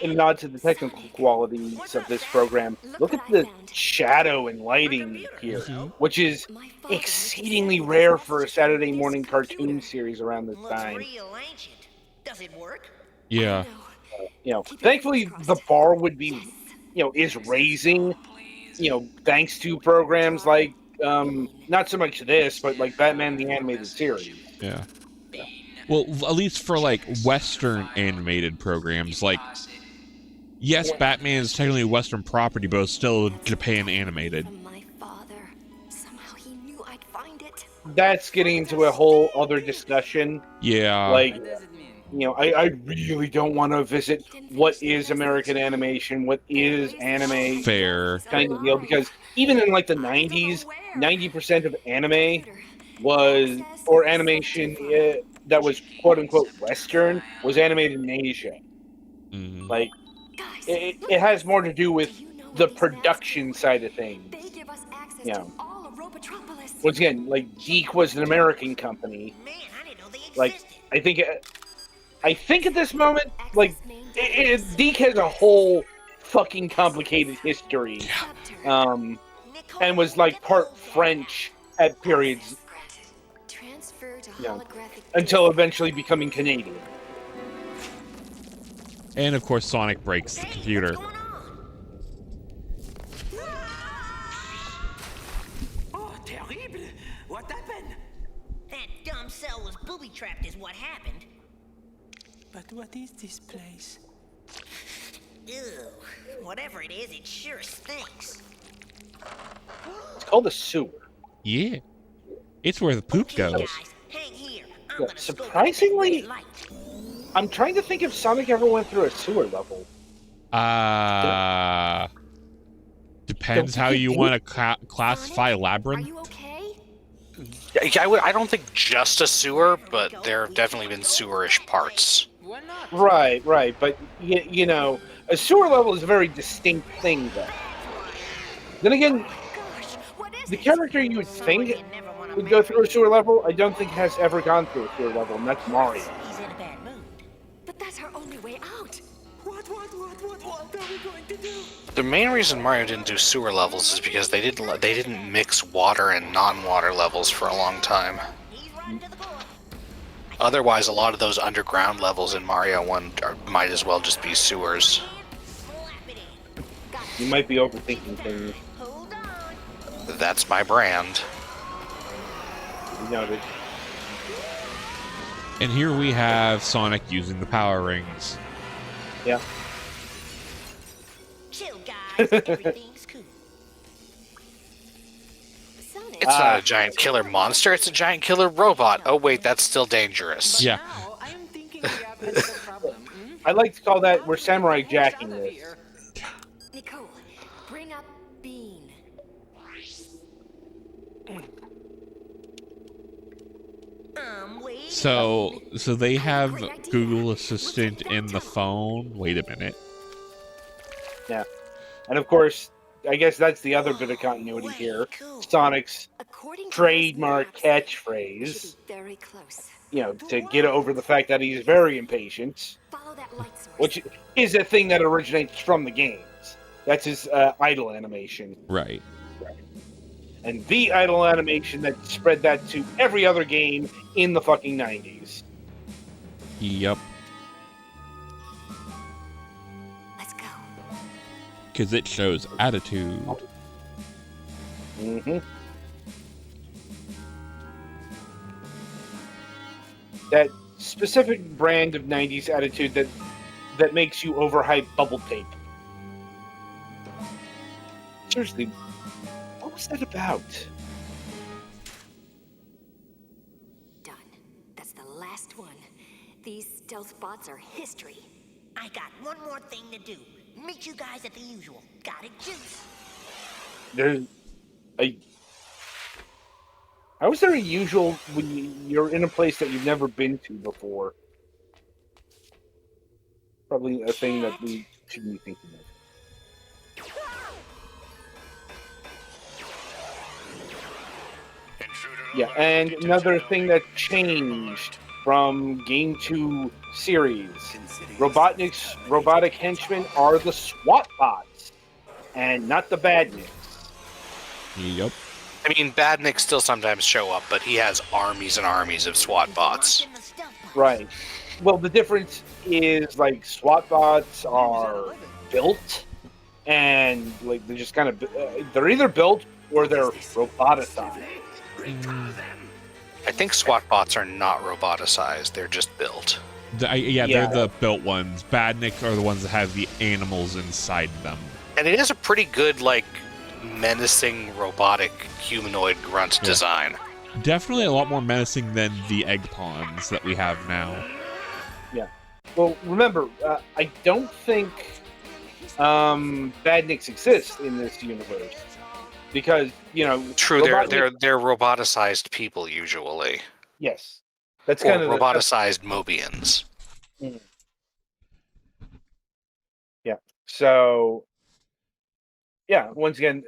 in a nod to the technical qualities of this program, look at the shadow and lighting here, which is exceedingly rare for a Saturday morning cartoon series around this time. Real ancient. Does it work? Yeah. You know, thankfully the bar would be is raising, thanks to programs like not so much this, but like Batman the Animated Series. Yeah. Well, at least for like Western animated programs, like yes, Batman is technically a Western property, but it's still Japan animated. From my father. Somehow he knew I'd find it. That's getting into a whole other discussion. Yeah. Like, I really don't want to visit what is American animation, what is anime Fair. kind of deal, because even in like the 90s, 90% of anime was, or animation that was quote unquote Western, was animated in Asia. Mhm. Like, it has more to do with the production side of things. They give us access Yeah. to all of Robotropolis. Once again, like Deke was an American company. Man, I didn't know they Like, existed. I think at this moment, like, Deke has a whole fucking complicated history, and was like part French at periods, Transfer to Yeah. holographic until eventually becoming Canadian. And of course, Sonic breaks the computer. What's going on? Oh, terrible! What happened? That dumb cell was booby-trapped is what happened. But what is this place? Ew. Whatever it is, it sure stinks. It's called a sewer. Yeah. It's where the poop Okay, goes. guys, hang here. I'm Yeah, gonna scope out that surprisingly- red light. I'm trying to think if Sonic ever went through a sewer level. Depends Don't how you you think- want to classify Are Labyrinth. you okay? I don't think just a sewer, but there have definitely been sewerish parts. Why not? Right. But, a sewer level is a very distinct thing, though. Then again, Gosh, what is the it? character you would think You never wanna would go marry through a sewer level, I don't think has ever gone through a sewer level, and that's Mario. He's in a bad mood. But that's our only way out. What are we going to do? The main reason Mario didn't do sewer levels is because they didn't mix water and non-water levels for a long time. He's riding to the core. Otherwise, a lot of those underground levels in Mario 1 might as well just be sewers. Slap it in. You might be overthinking things. Hold on. That's my brand. You noted. And here we have Sonic using the power rings. Yeah. Chill, guys. Everything's cool. Sonic. It's not a giant killer monster, it's a giant killer robot. Oh wait, that's still dangerous. Yeah. Now, I am thinking we have another problem. I like to call that we're samurai jacking Out of this. here. Nicole, bring up Bean. Wait. So they have Google Assistant in the phone. Wait a minute. Yeah. And of course, I guess that's the other bit of continuity here. Sonic's According to trademark his maps, should catchphrase, be very close. to get over the fact that he's very impatient, Follow that light source. which is a thing that originates from the games. That's his idle animation. Right. And the idle animation that spread that to every other game in the fucking 90s. Yep. Let's go. Because it shows attitude. Mm-hmm. That specific brand of 90s attitude that makes you overhype bubble tape. Seriously, what was that about? Done. That's the last one. These stealth bots are history. I got one more thing to do. Meet you guys at the usual. Got it, juice. There's how is there a usual when you're in a place that you've never been to before? Probably a thing that we shouldn't be thinking of. Yeah, and another thing that changed from Game 2 series. Robotnik's robotic henchmen are the SWAT bots, and not the badniks. Yep. I mean, Badniks still sometimes show up, but he has armies and armies of SWAT bots. Launching the stealth pod. Right. Well, the difference is, like, SWAT bots are built and like they're just kind of they're either built or they're roboticized. I think SWAT bots are not roboticized; they're just built. They're the built ones. Badniks are the ones that have the animals inside them. And it is a pretty good, like, menacing robotic humanoid grunt design. Definitely a lot more menacing than the egg pawns that we have now. Yeah. Well, remember, I don't think badniks exist in this universe because True, they're roboticized people usually. Yes, that's Or kind of roboticized Mobians. Yeah. So, yeah. Once again,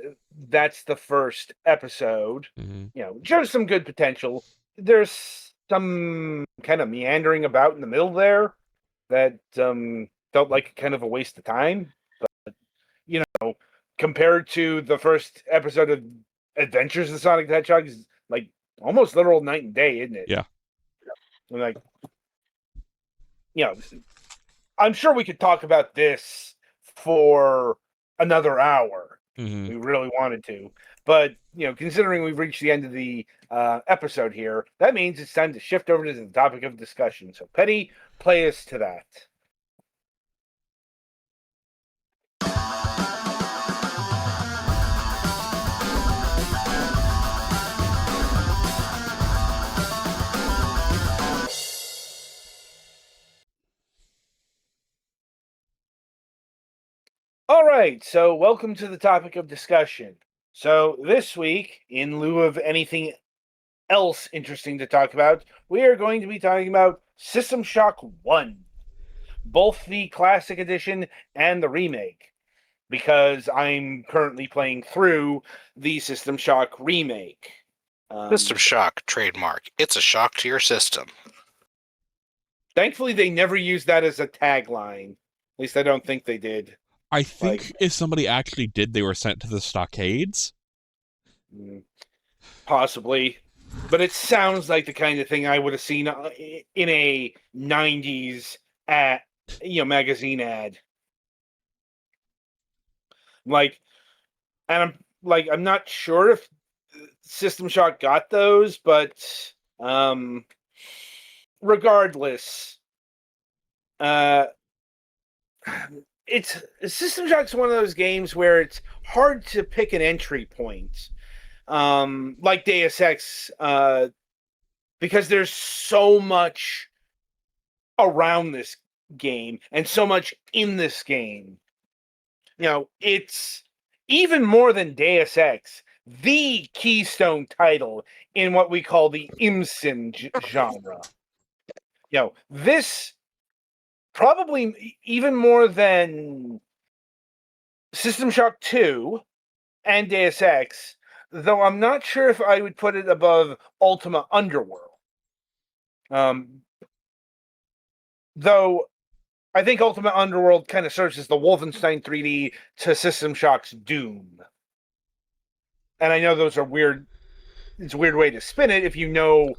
that's the first episode. Shows some good potential. There's some kind of meandering about in the middle there that felt like kind of a waste of time. But compared to the first episode of Adventures of Sonic the Hedgehog, is like almost literal night and day, isn't it? Yeah. And like, I'm sure we could talk about this for another hour. We really wanted to. But, considering we've reached the end of the episode here, that means it's time to shift over to the topic of discussion. So, Petty, play us to that. All right, so welcome to the topic of discussion. So this week, in lieu of anything else interesting to talk about, we are going to be talking about System Shock 1, both the Classic Edition and the remake, because I'm currently playing through the System Shock remake. System Shock trademark. It's a shock to your system. Thankfully, they never used that as a tagline. At least I don't think they did. I think if somebody actually did, they were sent to the stockades. Possibly. But it sounds like the kind of thing I would have seen in a 90s magazine ad. I'm not sure if System Shock got those, but regardless, System Shock's one of those games where it's hard to pick an entry point, like Deus Ex, because there's so much around this game and so much in this game. It's even more than Deus Ex, the keystone title in what we call the IMSIN genre. This probably even more than System Shock 2 and Deus Ex, though I'm not sure if I would put it above Ultima Underworld. Though I think Ultima Underworld kind of serves as the Wolfenstein 3D to System Shock's Doom. And I know those are weird. It's a weird way to spin it if you know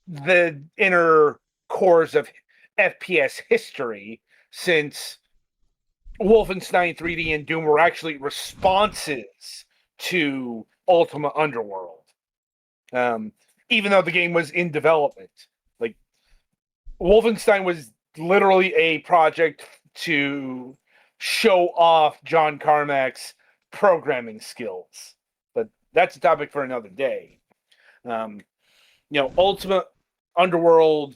the inner cores of FPS history, since Wolfenstein 3D and Doom were actually responses to Ultima Underworld. Even though the game was in development. Like, Wolfenstein was literally a project to show off John Carmack's programming skills. But that's a topic for another day. Ultima Underworld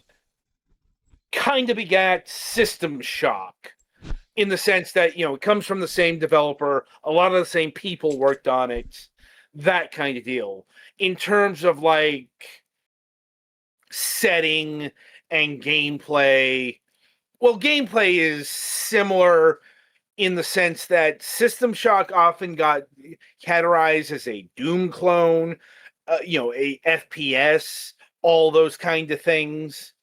kind of begat System Shock in the sense that, it comes from the same developer, a lot of the same people worked on it, that kind of deal. In terms of, setting and gameplay, well, gameplay is similar in the sense that System Shock often got categorized as a Doom clone, a FPS, all those kind of things.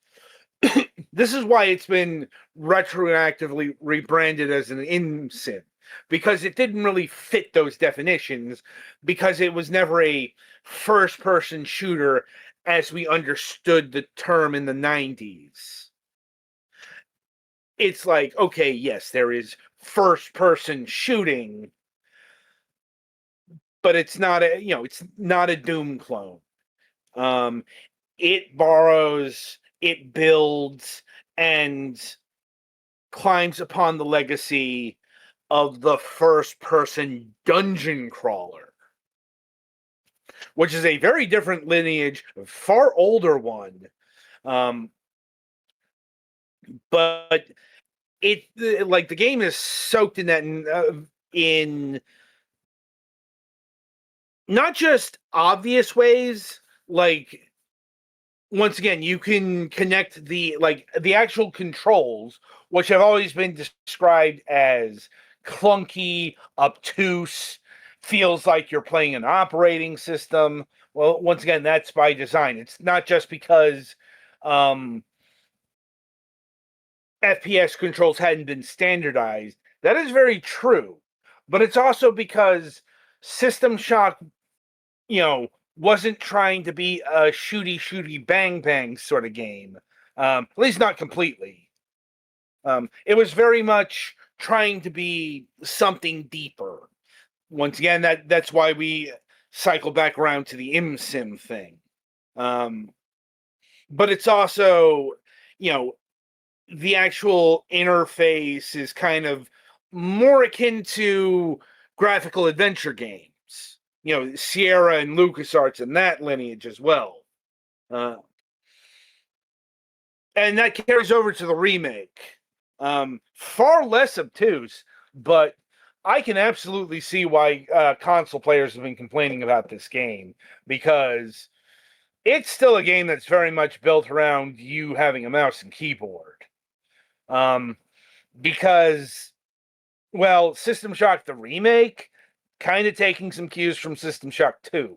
This is why it's been retroactively rebranded as an IMSIN, because it didn't really fit those definitions, because it was never a first-person shooter as we understood the term in the 90s. It's like, okay, yes, there is first-person shooting, but it's not a Doom clone. It borrows, it builds, and climbs upon the legacy of the first-person dungeon crawler, which is a very different lineage, far older one. But the game is soaked in that in not just obvious ways, like, once again, you can connect the actual controls, which have always been described as clunky, obtuse, feels like you're playing an operating system. Well, once again, that's by design. It's not just because FPS controls hadn't been standardized. That is very true. But it's also because System Shock, wasn't trying to be a shooty bang bang sort of game. At least not completely. It was very much trying to be something deeper. Once again, that's why we cycle back around to the ImSim thing. But it's also, the actual interface is kind of more akin to graphical adventure games. Sierra and LucasArts and that lineage as well. And that carries over to the remake. Far less obtuse, but I can absolutely see why console players have been complaining about this game, because it's still a game that's very much built around you having a mouse and keyboard. Because, well, System Shock the remake, kind of taking some cues from System Shock 2.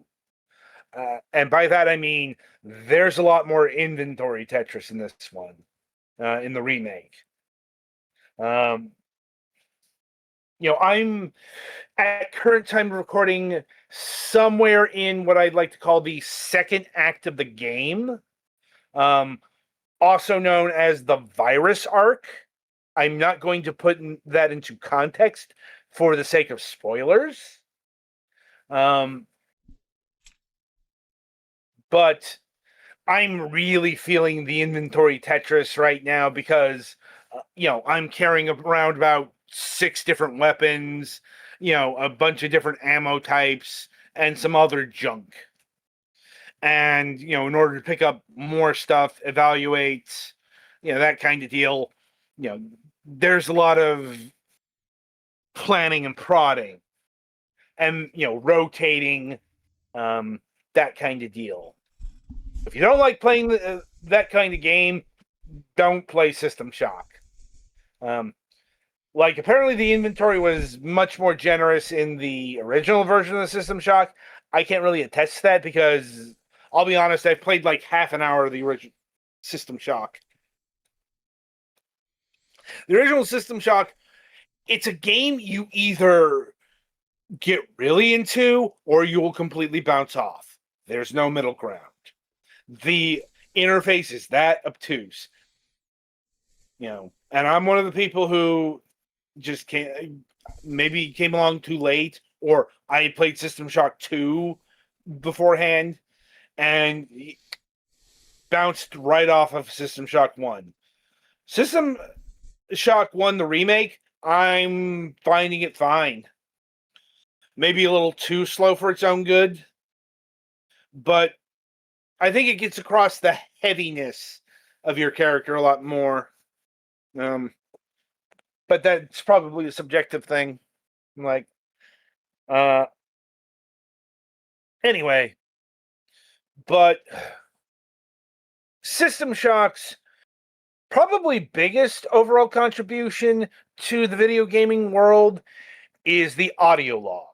And by that I mean there's a lot more inventory Tetris in this one, in the remake. I'm at current time of recording somewhere in what I'd like to call the second act of the game, also known as the virus arc. I'm not going to put that into context for the sake of spoilers. But I'm really feeling the inventory Tetris right now because, I'm carrying around about 6 different weapons, a bunch of different ammo types, and some other junk. And, in order to pick up more stuff, evaluate, that kind of deal, there's a lot of planning and prodding and, rotating, that kind of deal. If you don't like playing that kind of game, don't play System Shock. Apparently the inventory was much more generous in the original version of the System Shock. I can't really attest to that because, I'll be honest, I've played like half an hour of the original System Shock. The original System Shock, it's a game you either get really into or you will completely bounce off. There's no middle ground. The interface is that obtuse. And I'm one of the people who just maybe came along too late, or I played System Shock 2 beforehand and bounced right off of System Shock 1. System Shock 1, the remake, I'm finding it fine. Maybe a little too slow for its own good, but I think it gets across the heaviness of your character a lot more. But that's probably a subjective thing. Anyway, but System Shock's probably biggest overall contribution to the video gaming world is the audio log.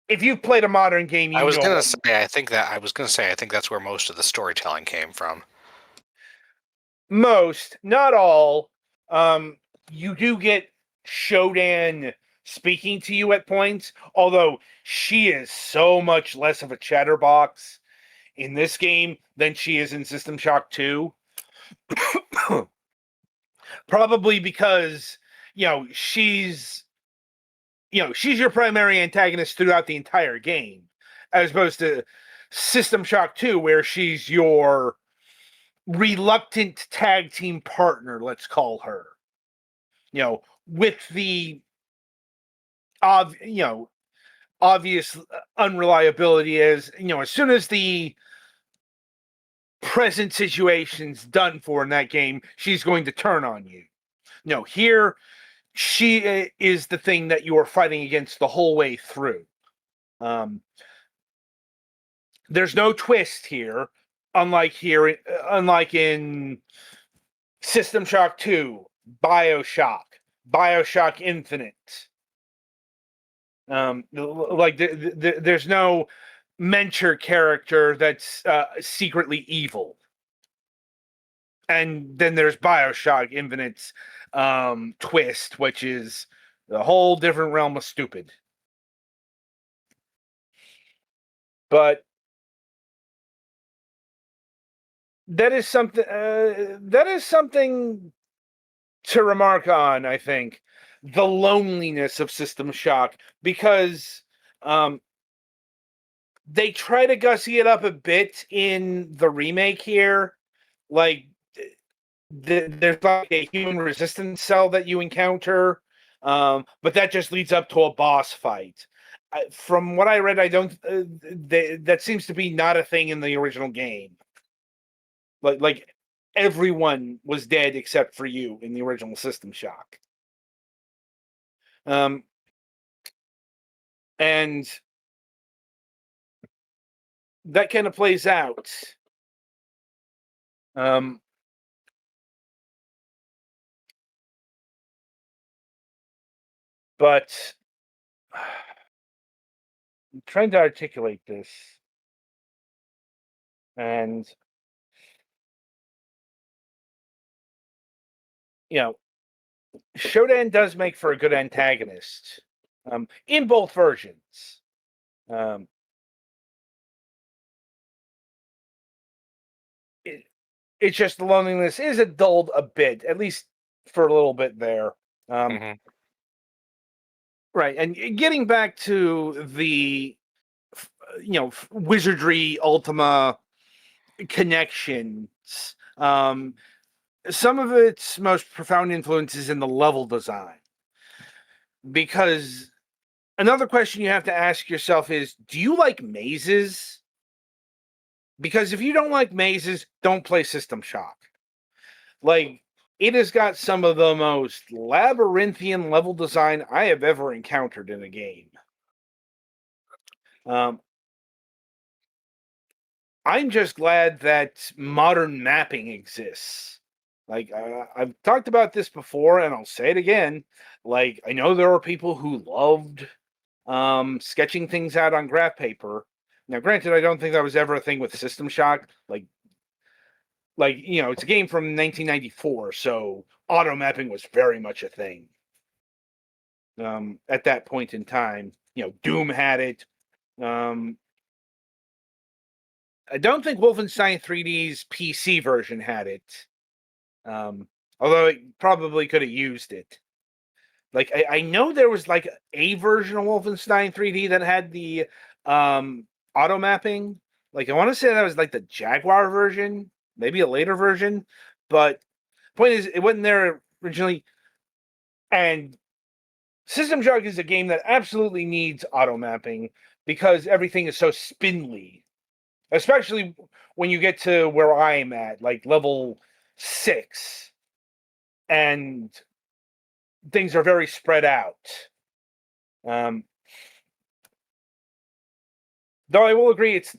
If you've played a modern game, I was gonna say I think that's where most of the storytelling came from. Most, not all. You do get Shodan speaking to you at points, although she is so much less of a chatterbox in this game than she is in System Shock 2. Probably because, she's, she's your primary antagonist throughout the entire game, as opposed to System Shock 2, where she's your reluctant tag team partner, let's call her. With the obvious unreliability is, as soon as the present situation's done for in that game, she's going to turn on you. Here she is the thing that you are fighting against the whole way through. There's no twist here, unlike in System Shock 2, Bioshock Infinite. There's no mentor character that's secretly evil. And then there's Bioshock Infinite's twist, which is a whole different realm of stupid. But that is something to remark on, I think, the loneliness of System Shock, because they try to gussy it up a bit in the remake here. Like, there's like a human resistance cell that you encounter, but that just leads up to a boss fight. From what I read, I don't. That seems to be not a thing in the original game. Like everyone was dead except for you in the original System Shock. And that kind of plays out. But I'm trying to articulate this. And, Shodan does make for a good antagonist in both versions. It's just the loneliness is dulled a bit, at least for a little bit there. Right, and getting back to the Wizardry Ultima connections, some of its most profound influence is in the level design. Because another question you have to ask yourself is, do you like mazes? Because if you don't like mazes, don't play System Shock. Like, it has got some of the most labyrinthian level design I have ever encountered in a game. I'm just glad that modern mapping exists. Like, I've talked about this before, and I'll say it again. Like, I know there are people who loved sketching things out on graph paper. Now, granted, I don't think that was ever a thing with System Shock. It's a game from 1994, so auto mapping was very much a thing. At that point in time, Doom had it. I don't think Wolfenstein 3D's PC version had it. Although it probably could have used it. Like, I know there was like a version of Wolfenstein 3D that had the auto mapping. Like, I want to say that was like the Jaguar version, maybe a later version. But point is, it wasn't there originally. And System Shock is a game that absolutely needs auto mapping because everything is so spindly. Especially when you get to where I'm at, like level 6. And things are very spread out. Though I will agree, it's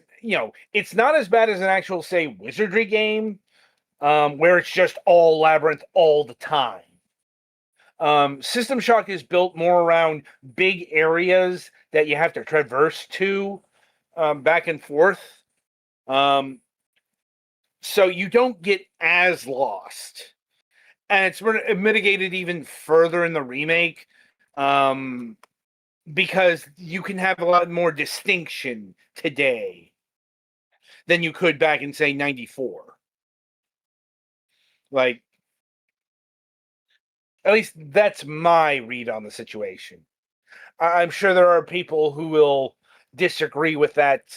not as bad as an actual, say, wizardry game, where it's just all labyrinth all the time. System Shock is built more around big areas that you have to traverse to back and forth. So you don't get as lost. And it's mitigated even further in the remake, because you can have a lot more distinction today than you could back in, say, 94. Like, at least that's my read on the situation. I'm sure there are people who will disagree with that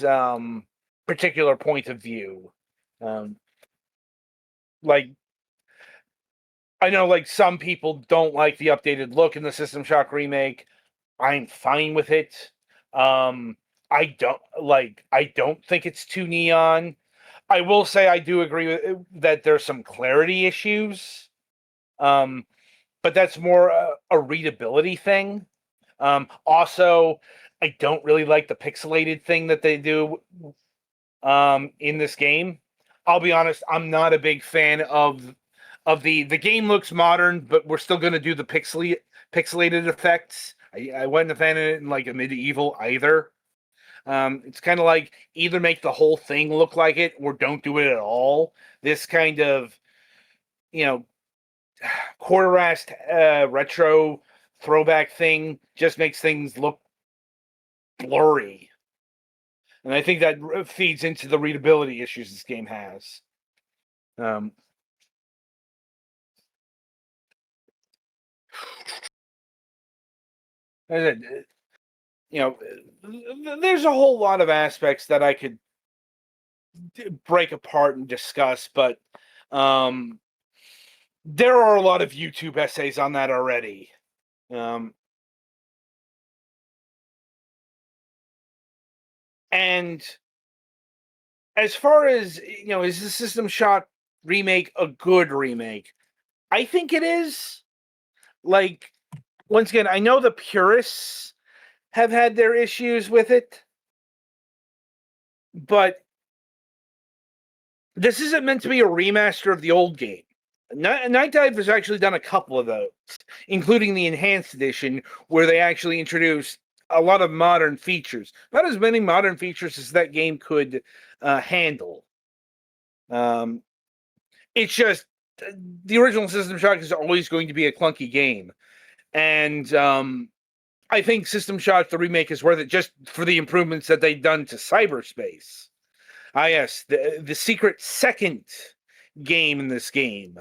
particular point of view. Like, I know, like, some people don't like the updated look in the System Shock remake. I'm fine with it. I don't think it's too neon. I will say I do agree with that there's some clarity issues. But that's more a readability thing. Also, I don't really like the pixelated thing that they do in this game. I'll be honest, I'm not a big fan of the game. Looks modern, but we're still going to do the pixelated effects. I wasn't a fan of it in like a medieval either. It's kind of like either make the whole thing look like it or don't do it at all. This kind of, you know, quarter-assed retro throwback thing just makes things look blurry. And I think that feeds into the readability issues this game has. You know, there's a whole lot of aspects that I could break apart and discuss, but there are a lot of YouTube essays on that already. And as far as, is the System Shock remake a good remake? I think it is. Like, once again, I know the purists have had their issues with it, but this isn't meant to be a remaster of the old game. Night Dive has actually done a couple of those, including the Enhanced Edition, where they actually introduced a lot of modern features. Not as many modern features as that game could handle. It's just the original System Shock is always going to be a clunky game. And I think System Shock, the remake, is worth it just for the improvements that they've done to cyberspace. Yes, the secret second game in this game,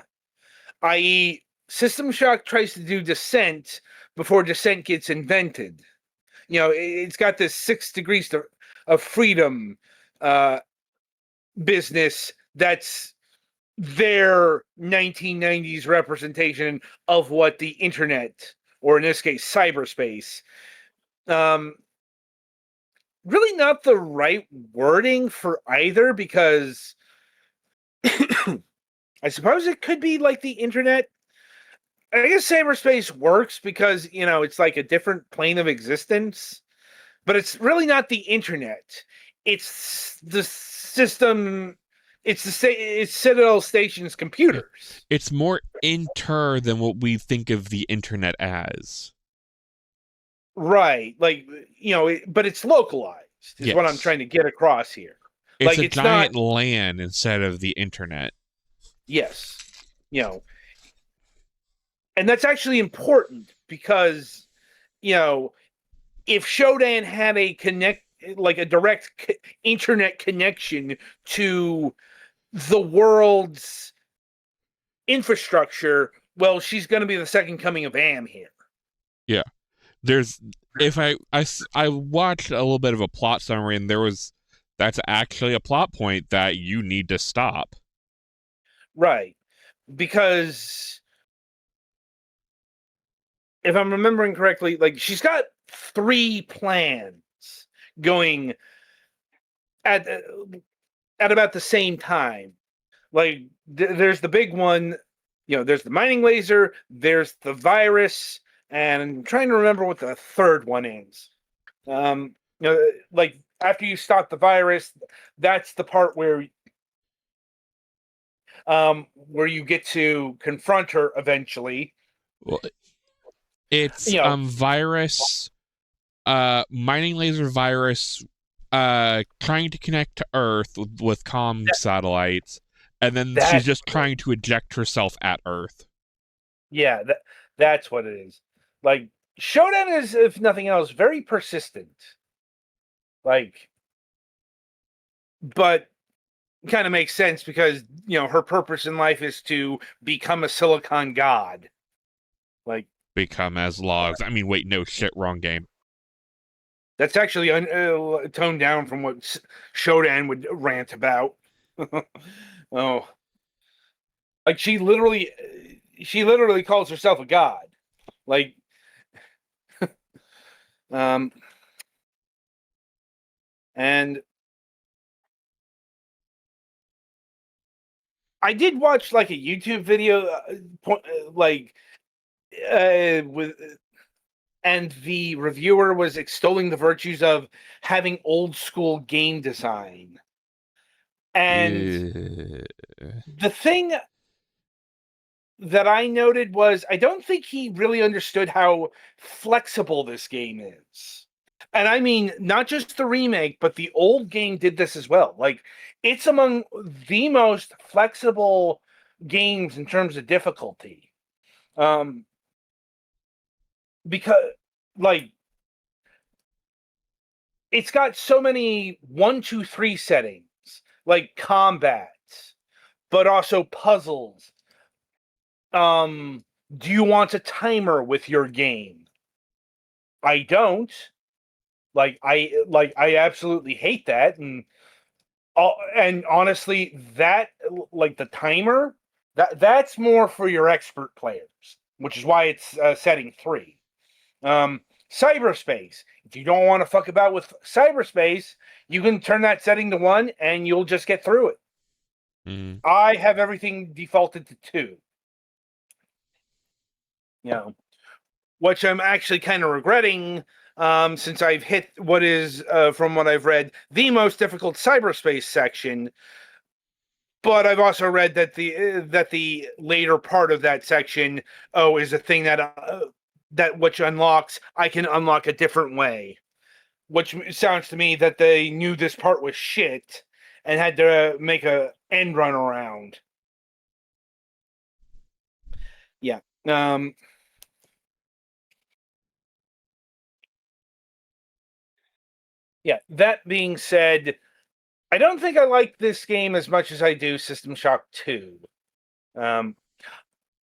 i.e., System Shock tries to do Descent before Descent gets invented. It's got this 6 degrees of freedom business that's their 1990s representation of what the internet, or in this case, cyberspace, really not the right wording for either, because I suppose it could be like the internet. I guess cyberspace works because, it's like a different plane of existence, but it's really not the internet. It's the system. It's Citadel Station's computers. It's more inter than what we think of the internet as. Right. Like, but it's localized is what I'm trying to get across here. It's like, a it's giant not LAN instead of the internet. Yes. And that's actually important because, if Shodan had a direct internet connection to the world's infrastructure, well, she's going to be the second coming of Am here. Yeah. I watched a little bit of a plot summary, and that's actually a plot point that you need to stop. Right. Because if I'm remembering correctly, like, she's got 3 plans going at about the same time. Like, there's the big one, there's the mining laser, there's the virus, and I'm trying to remember what the third one is. Like, after you stop the virus, that's the part where you get to confront her eventually. Well, it's virus, mining laser virus, trying to connect to Earth with comm satellites, and then she's just trying to eject herself at Earth. Yeah, that's what it is. Like, Shodan is, if nothing else, very persistent. Like, but kind of makes sense because, her purpose in life is to become a silicon god. Like, become as logs. I mean, wait, no shit, wrong game. That's actually toned down from what Shodan would rant about. Oh, like she literally calls herself a god. Like, and I did watch like a YouTube video, with, and the reviewer was extolling the virtues of having old school game design. And the thing that I noted was I don't think he really understood how flexible this game is. And I mean, not just the remake, but the old game did this as well. Like, it's among the most flexible games in terms of difficulty. Because, like, it's got so many 1, 2, 3 settings, like combat, but also puzzles. Do you want a timer with your game? I don't. I absolutely hate that, and honestly, that, like, the timer, that's more for your expert players, which is why it's setting 3. Cyberspace. If you don't want to fuck about with cyberspace, you can turn that setting to 1, and you'll just get through it. I have everything defaulted to 2. Which I'm actually kind of regretting, since I've hit what is, from what I've read, the most difficult cyberspace section. But I've also read that the later part of that section, is a thing that which unlocks. I can unlock a different way, which sounds to me that they knew this part was shit and had to make a end run around. Yeah. Yeah, that being said, I don't think I like this game as much as I do System Shock 2.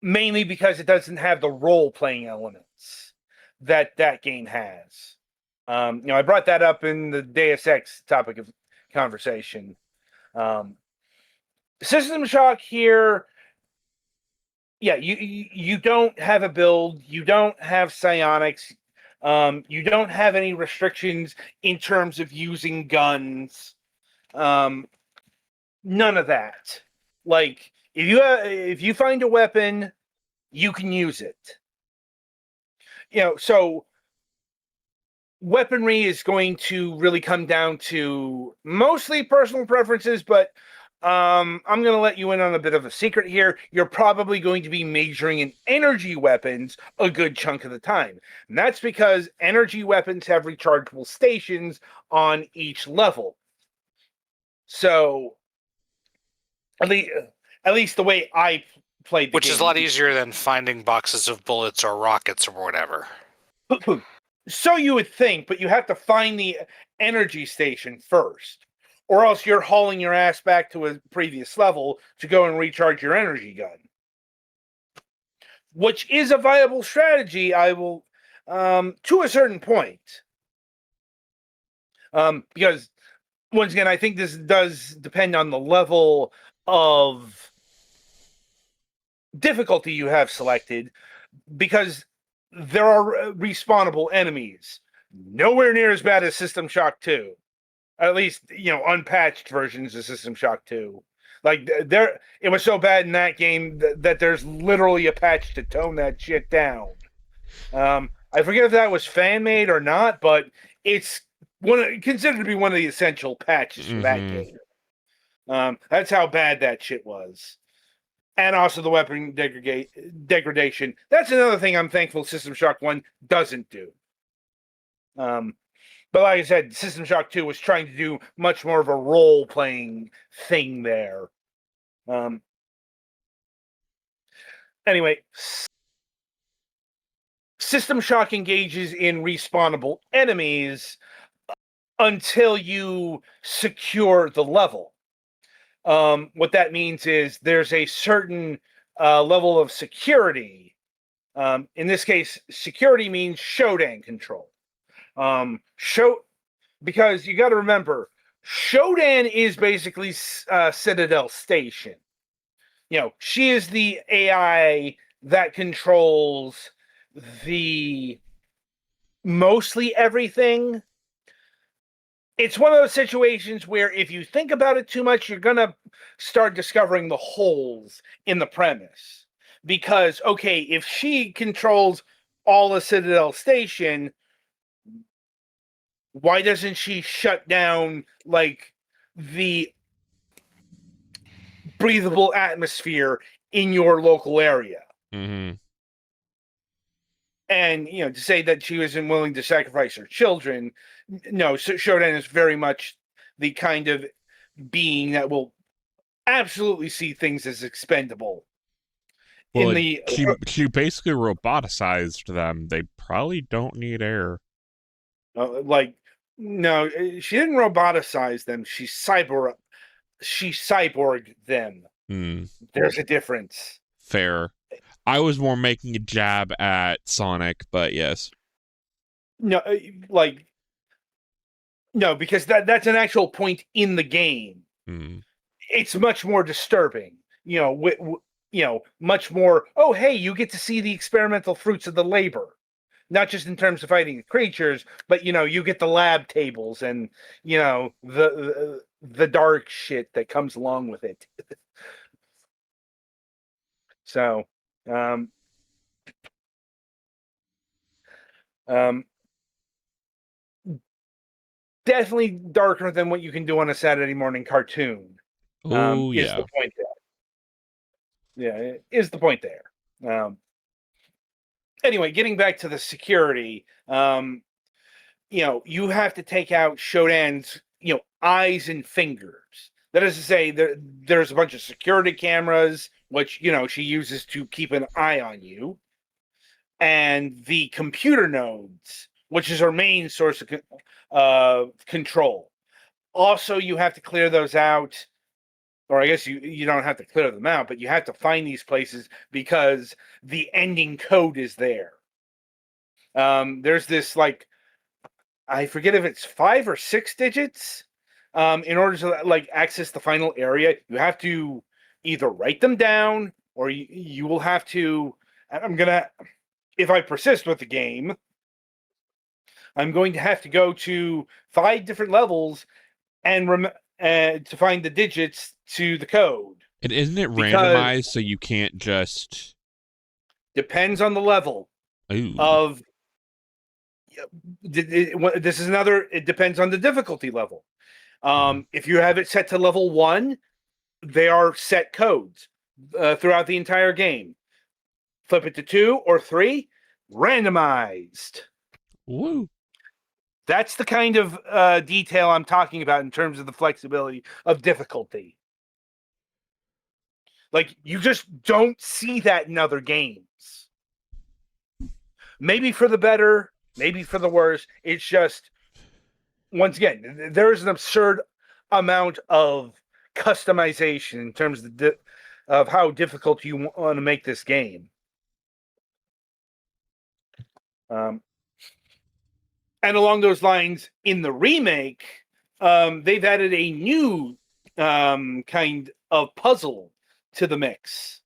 Mainly because it doesn't have the role-playing elements that game has. I brought that up in the Deus Ex topic of conversation. System Shock here, yeah, you don't have a build, you don't have psionics, you don't have any restrictions in terms of using guns. None of that. Like, if you find a weapon, you can use it. So weaponry is going to really come down to mostly personal preferences, but I'm going to let you in on a bit of a secret here. You're probably going to be majoring in energy weapons a good chunk of the time. And that's because energy weapons have rechargeable stations on each level. So, at least the way I played the game. Which is a lot easier than finding boxes of bullets or rockets or whatever. So you would think, but you have to find the energy station first, or else you're hauling your ass back to a previous level to go and recharge your energy gun. Which is a viable strategy, I will, to a certain point. Because, once again, I think this does depend on the level of difficulty you have selected, because there are respawnable enemies. Nowhere near as bad as System Shock 2. At least, unpatched versions of System Shock 2. Like, it was so bad in that game that there's literally a patch to tone that shit down. I forget if that was fan-made or not, but it's considered to be one of the essential patches for that game. That's how bad that shit was. And also the weapon degradation. That's another thing I'm thankful System Shock 1 doesn't do. But like I said, System Shock 2 was trying to do much more of a role-playing thing there. Anyway, System Shock engages in respawnable enemies until you secure the level. What that means is there's a certain level of security. In this case, security means Shodan control. Because you got to remember, Shodan is basically Citadel Station. She is the AI that controls the mostly everything. It's one of those situations where if you think about it too much, you're going to start discovering the holes in the premise. Because, okay, if she controls all of Citadel Station, why doesn't she shut down, the breathable atmosphere in your local area? Mm-hmm. And, to say that she wasn't willing to sacrifice her children, no, Shodan is very much the kind of being that will absolutely see things as expendable. Well, she basically roboticized them. They probably don't need air. No, she didn't roboticize them. She cyborged them. There's a difference. Fair. I was more making a jab at Sonic, but yes. No, no, because that's an actual point in the game. It's much more disturbing. Much more. Oh, hey, you get to see the experimental fruits of the labor, not just in terms of fighting the creatures, but you get the lab tables and the dark shit that comes along with it. So, definitely darker than what you can do on a Saturday morning cartoon. Oh, is the point there. Yeah, is the point there. Anyway, getting back to the security, you have to take out Shodan's, eyes and fingers. That is to say, there's a bunch of security cameras, which, she uses to keep an eye on you. And the computer nodes, which is her main source of control. Also, you have to clear those out. Or I guess you don't have to clear them out, but you have to find these places because the ending code is there. There's this, I forget if it's 5 or 6 digits. In order to access the final area, you have to either write them down or you will have to. If I persist with the game, I'm going to have to go to 5 different levels and to find the digits to the code. And isn't it randomized so you can't just... Depends on the level. Ooh. Of... This is another... It depends on the difficulty level. If you have it set to level 1, they are set codes throughout the entire game. Flip it to 2 or 3, randomized. Woo. That's the kind of detail I'm talking about in terms of the flexibility of difficulty. You just don't see that in other games. Maybe for the better, maybe for the worse. It's just, once again, there is an absurd amount of customization in terms of how difficult you want to make this game. And along those lines, in the remake, they've added a new kind of puzzle to the mix.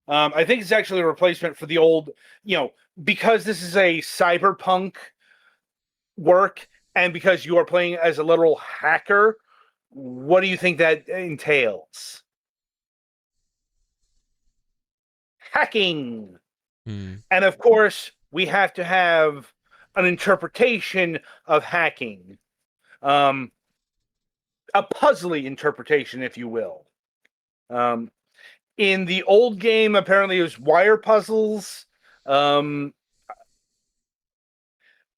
I think it's actually a replacement for the old, because this is a cyberpunk work, and because you are playing as a literal hacker, what do you think that entails? Hacking. And of course, we have to have an interpretation of hacking. A puzzly interpretation, if you will. In the old game, apparently it was wire puzzles.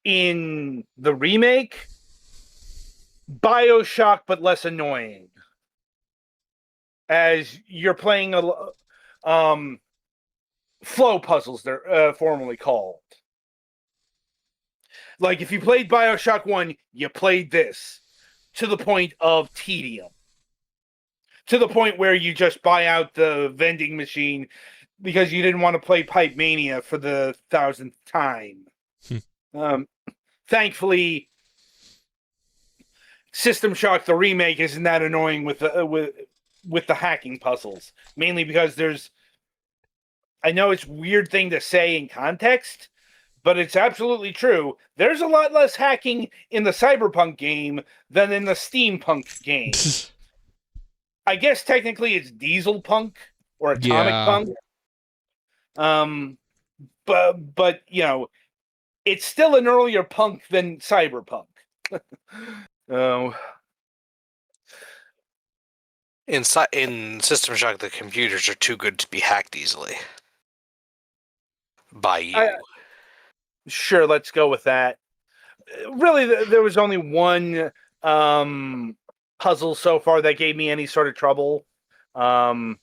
In the remake, BioShock, but less annoying. As you're playing flow puzzles, they're formerly called. If you played BioShock 1, you played this to the point of tedium. To the point where you just buy out the vending machine because you didn't want to play Pipe Mania for the 1,000th time. thankfully, System Shock the remake isn't that annoying with the hacking puzzles. Mainly because I know it's a weird thing to say in context, but it's absolutely true. There's a lot less hacking in the Cyberpunk game than in the Steampunk game. I guess technically it's Diesel Punk or Atomic Yeah. Punk. But it's still an earlier punk than Cyberpunk. Oh. In System Shock, the computers are too good to be hacked easily by you. Sure, let's go with that. Really, there was only one puzzle so far that gave me any sort of trouble, and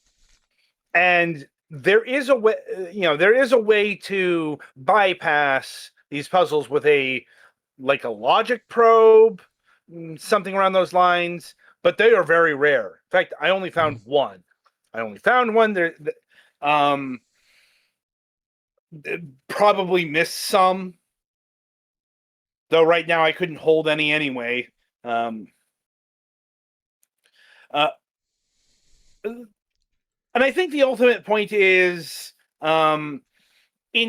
there is a way. There is a way to bypass these puzzles with a logic probe, something around those lines. But they are very rare. In fact, I only found one. There. Probably missed some. Though right now I couldn't hold any anyway. And I think the ultimate point is, in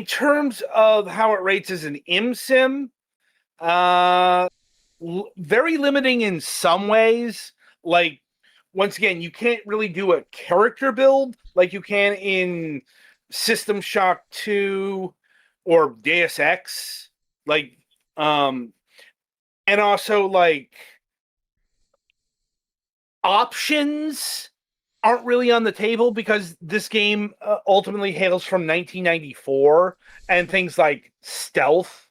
terms of how it rates as an ImSim, very limiting in some ways. Like, once again, you can't really do a character build like you can in System Shock 2 or Deus Ex. And also, options aren't really on the table because this game ultimately hails from 1994, and things like stealth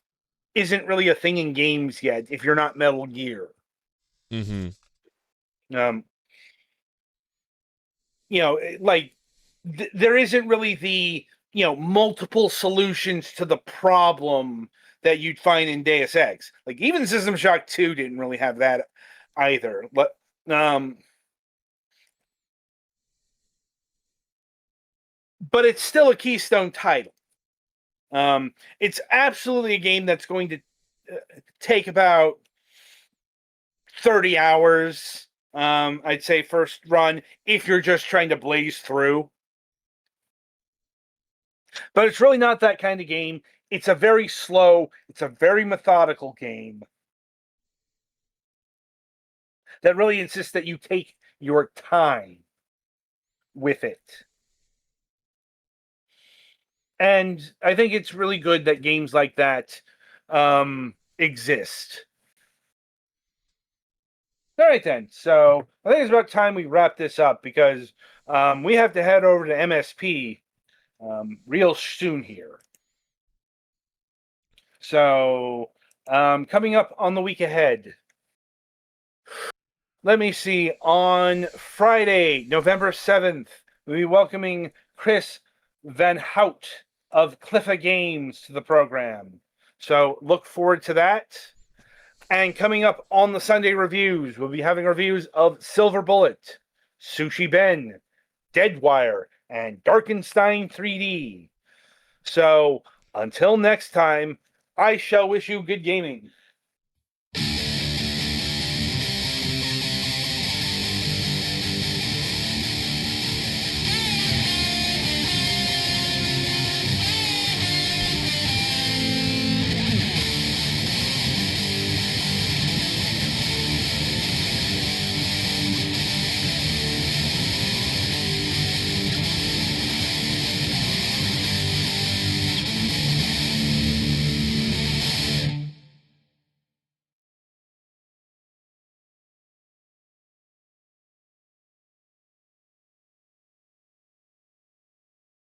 isn't really a thing in games yet if you're not Metal Gear. Mm-hmm. There isn't really the multiple solutions to the problem that you'd find in Deus Ex. Like, even System Shock 2 didn't really have that either. But it's still a keystone title. It's absolutely a game that's going to take about 30 hours, I'd say, first run, if you're just trying to blaze through. But it's really not that kind of game. It's a very slow, it's a very methodical game that really insists that you take your time with it. And I think it's really good that games like that exist. All right, then. So I think it's about time we wrap this up because we have to head over to MSP real soon here. So coming up on the week ahead, let me see. On Friday, November 7th, we'll be welcoming Chris Van Hout of Cliffa Games to the program. So look forward to that. And coming up on the Sunday reviews, we'll be having reviews of Silver Bullet, Sushi Ben, Deadwire, and Darkenstein 3D. So until next time, I shall wish you good gaming.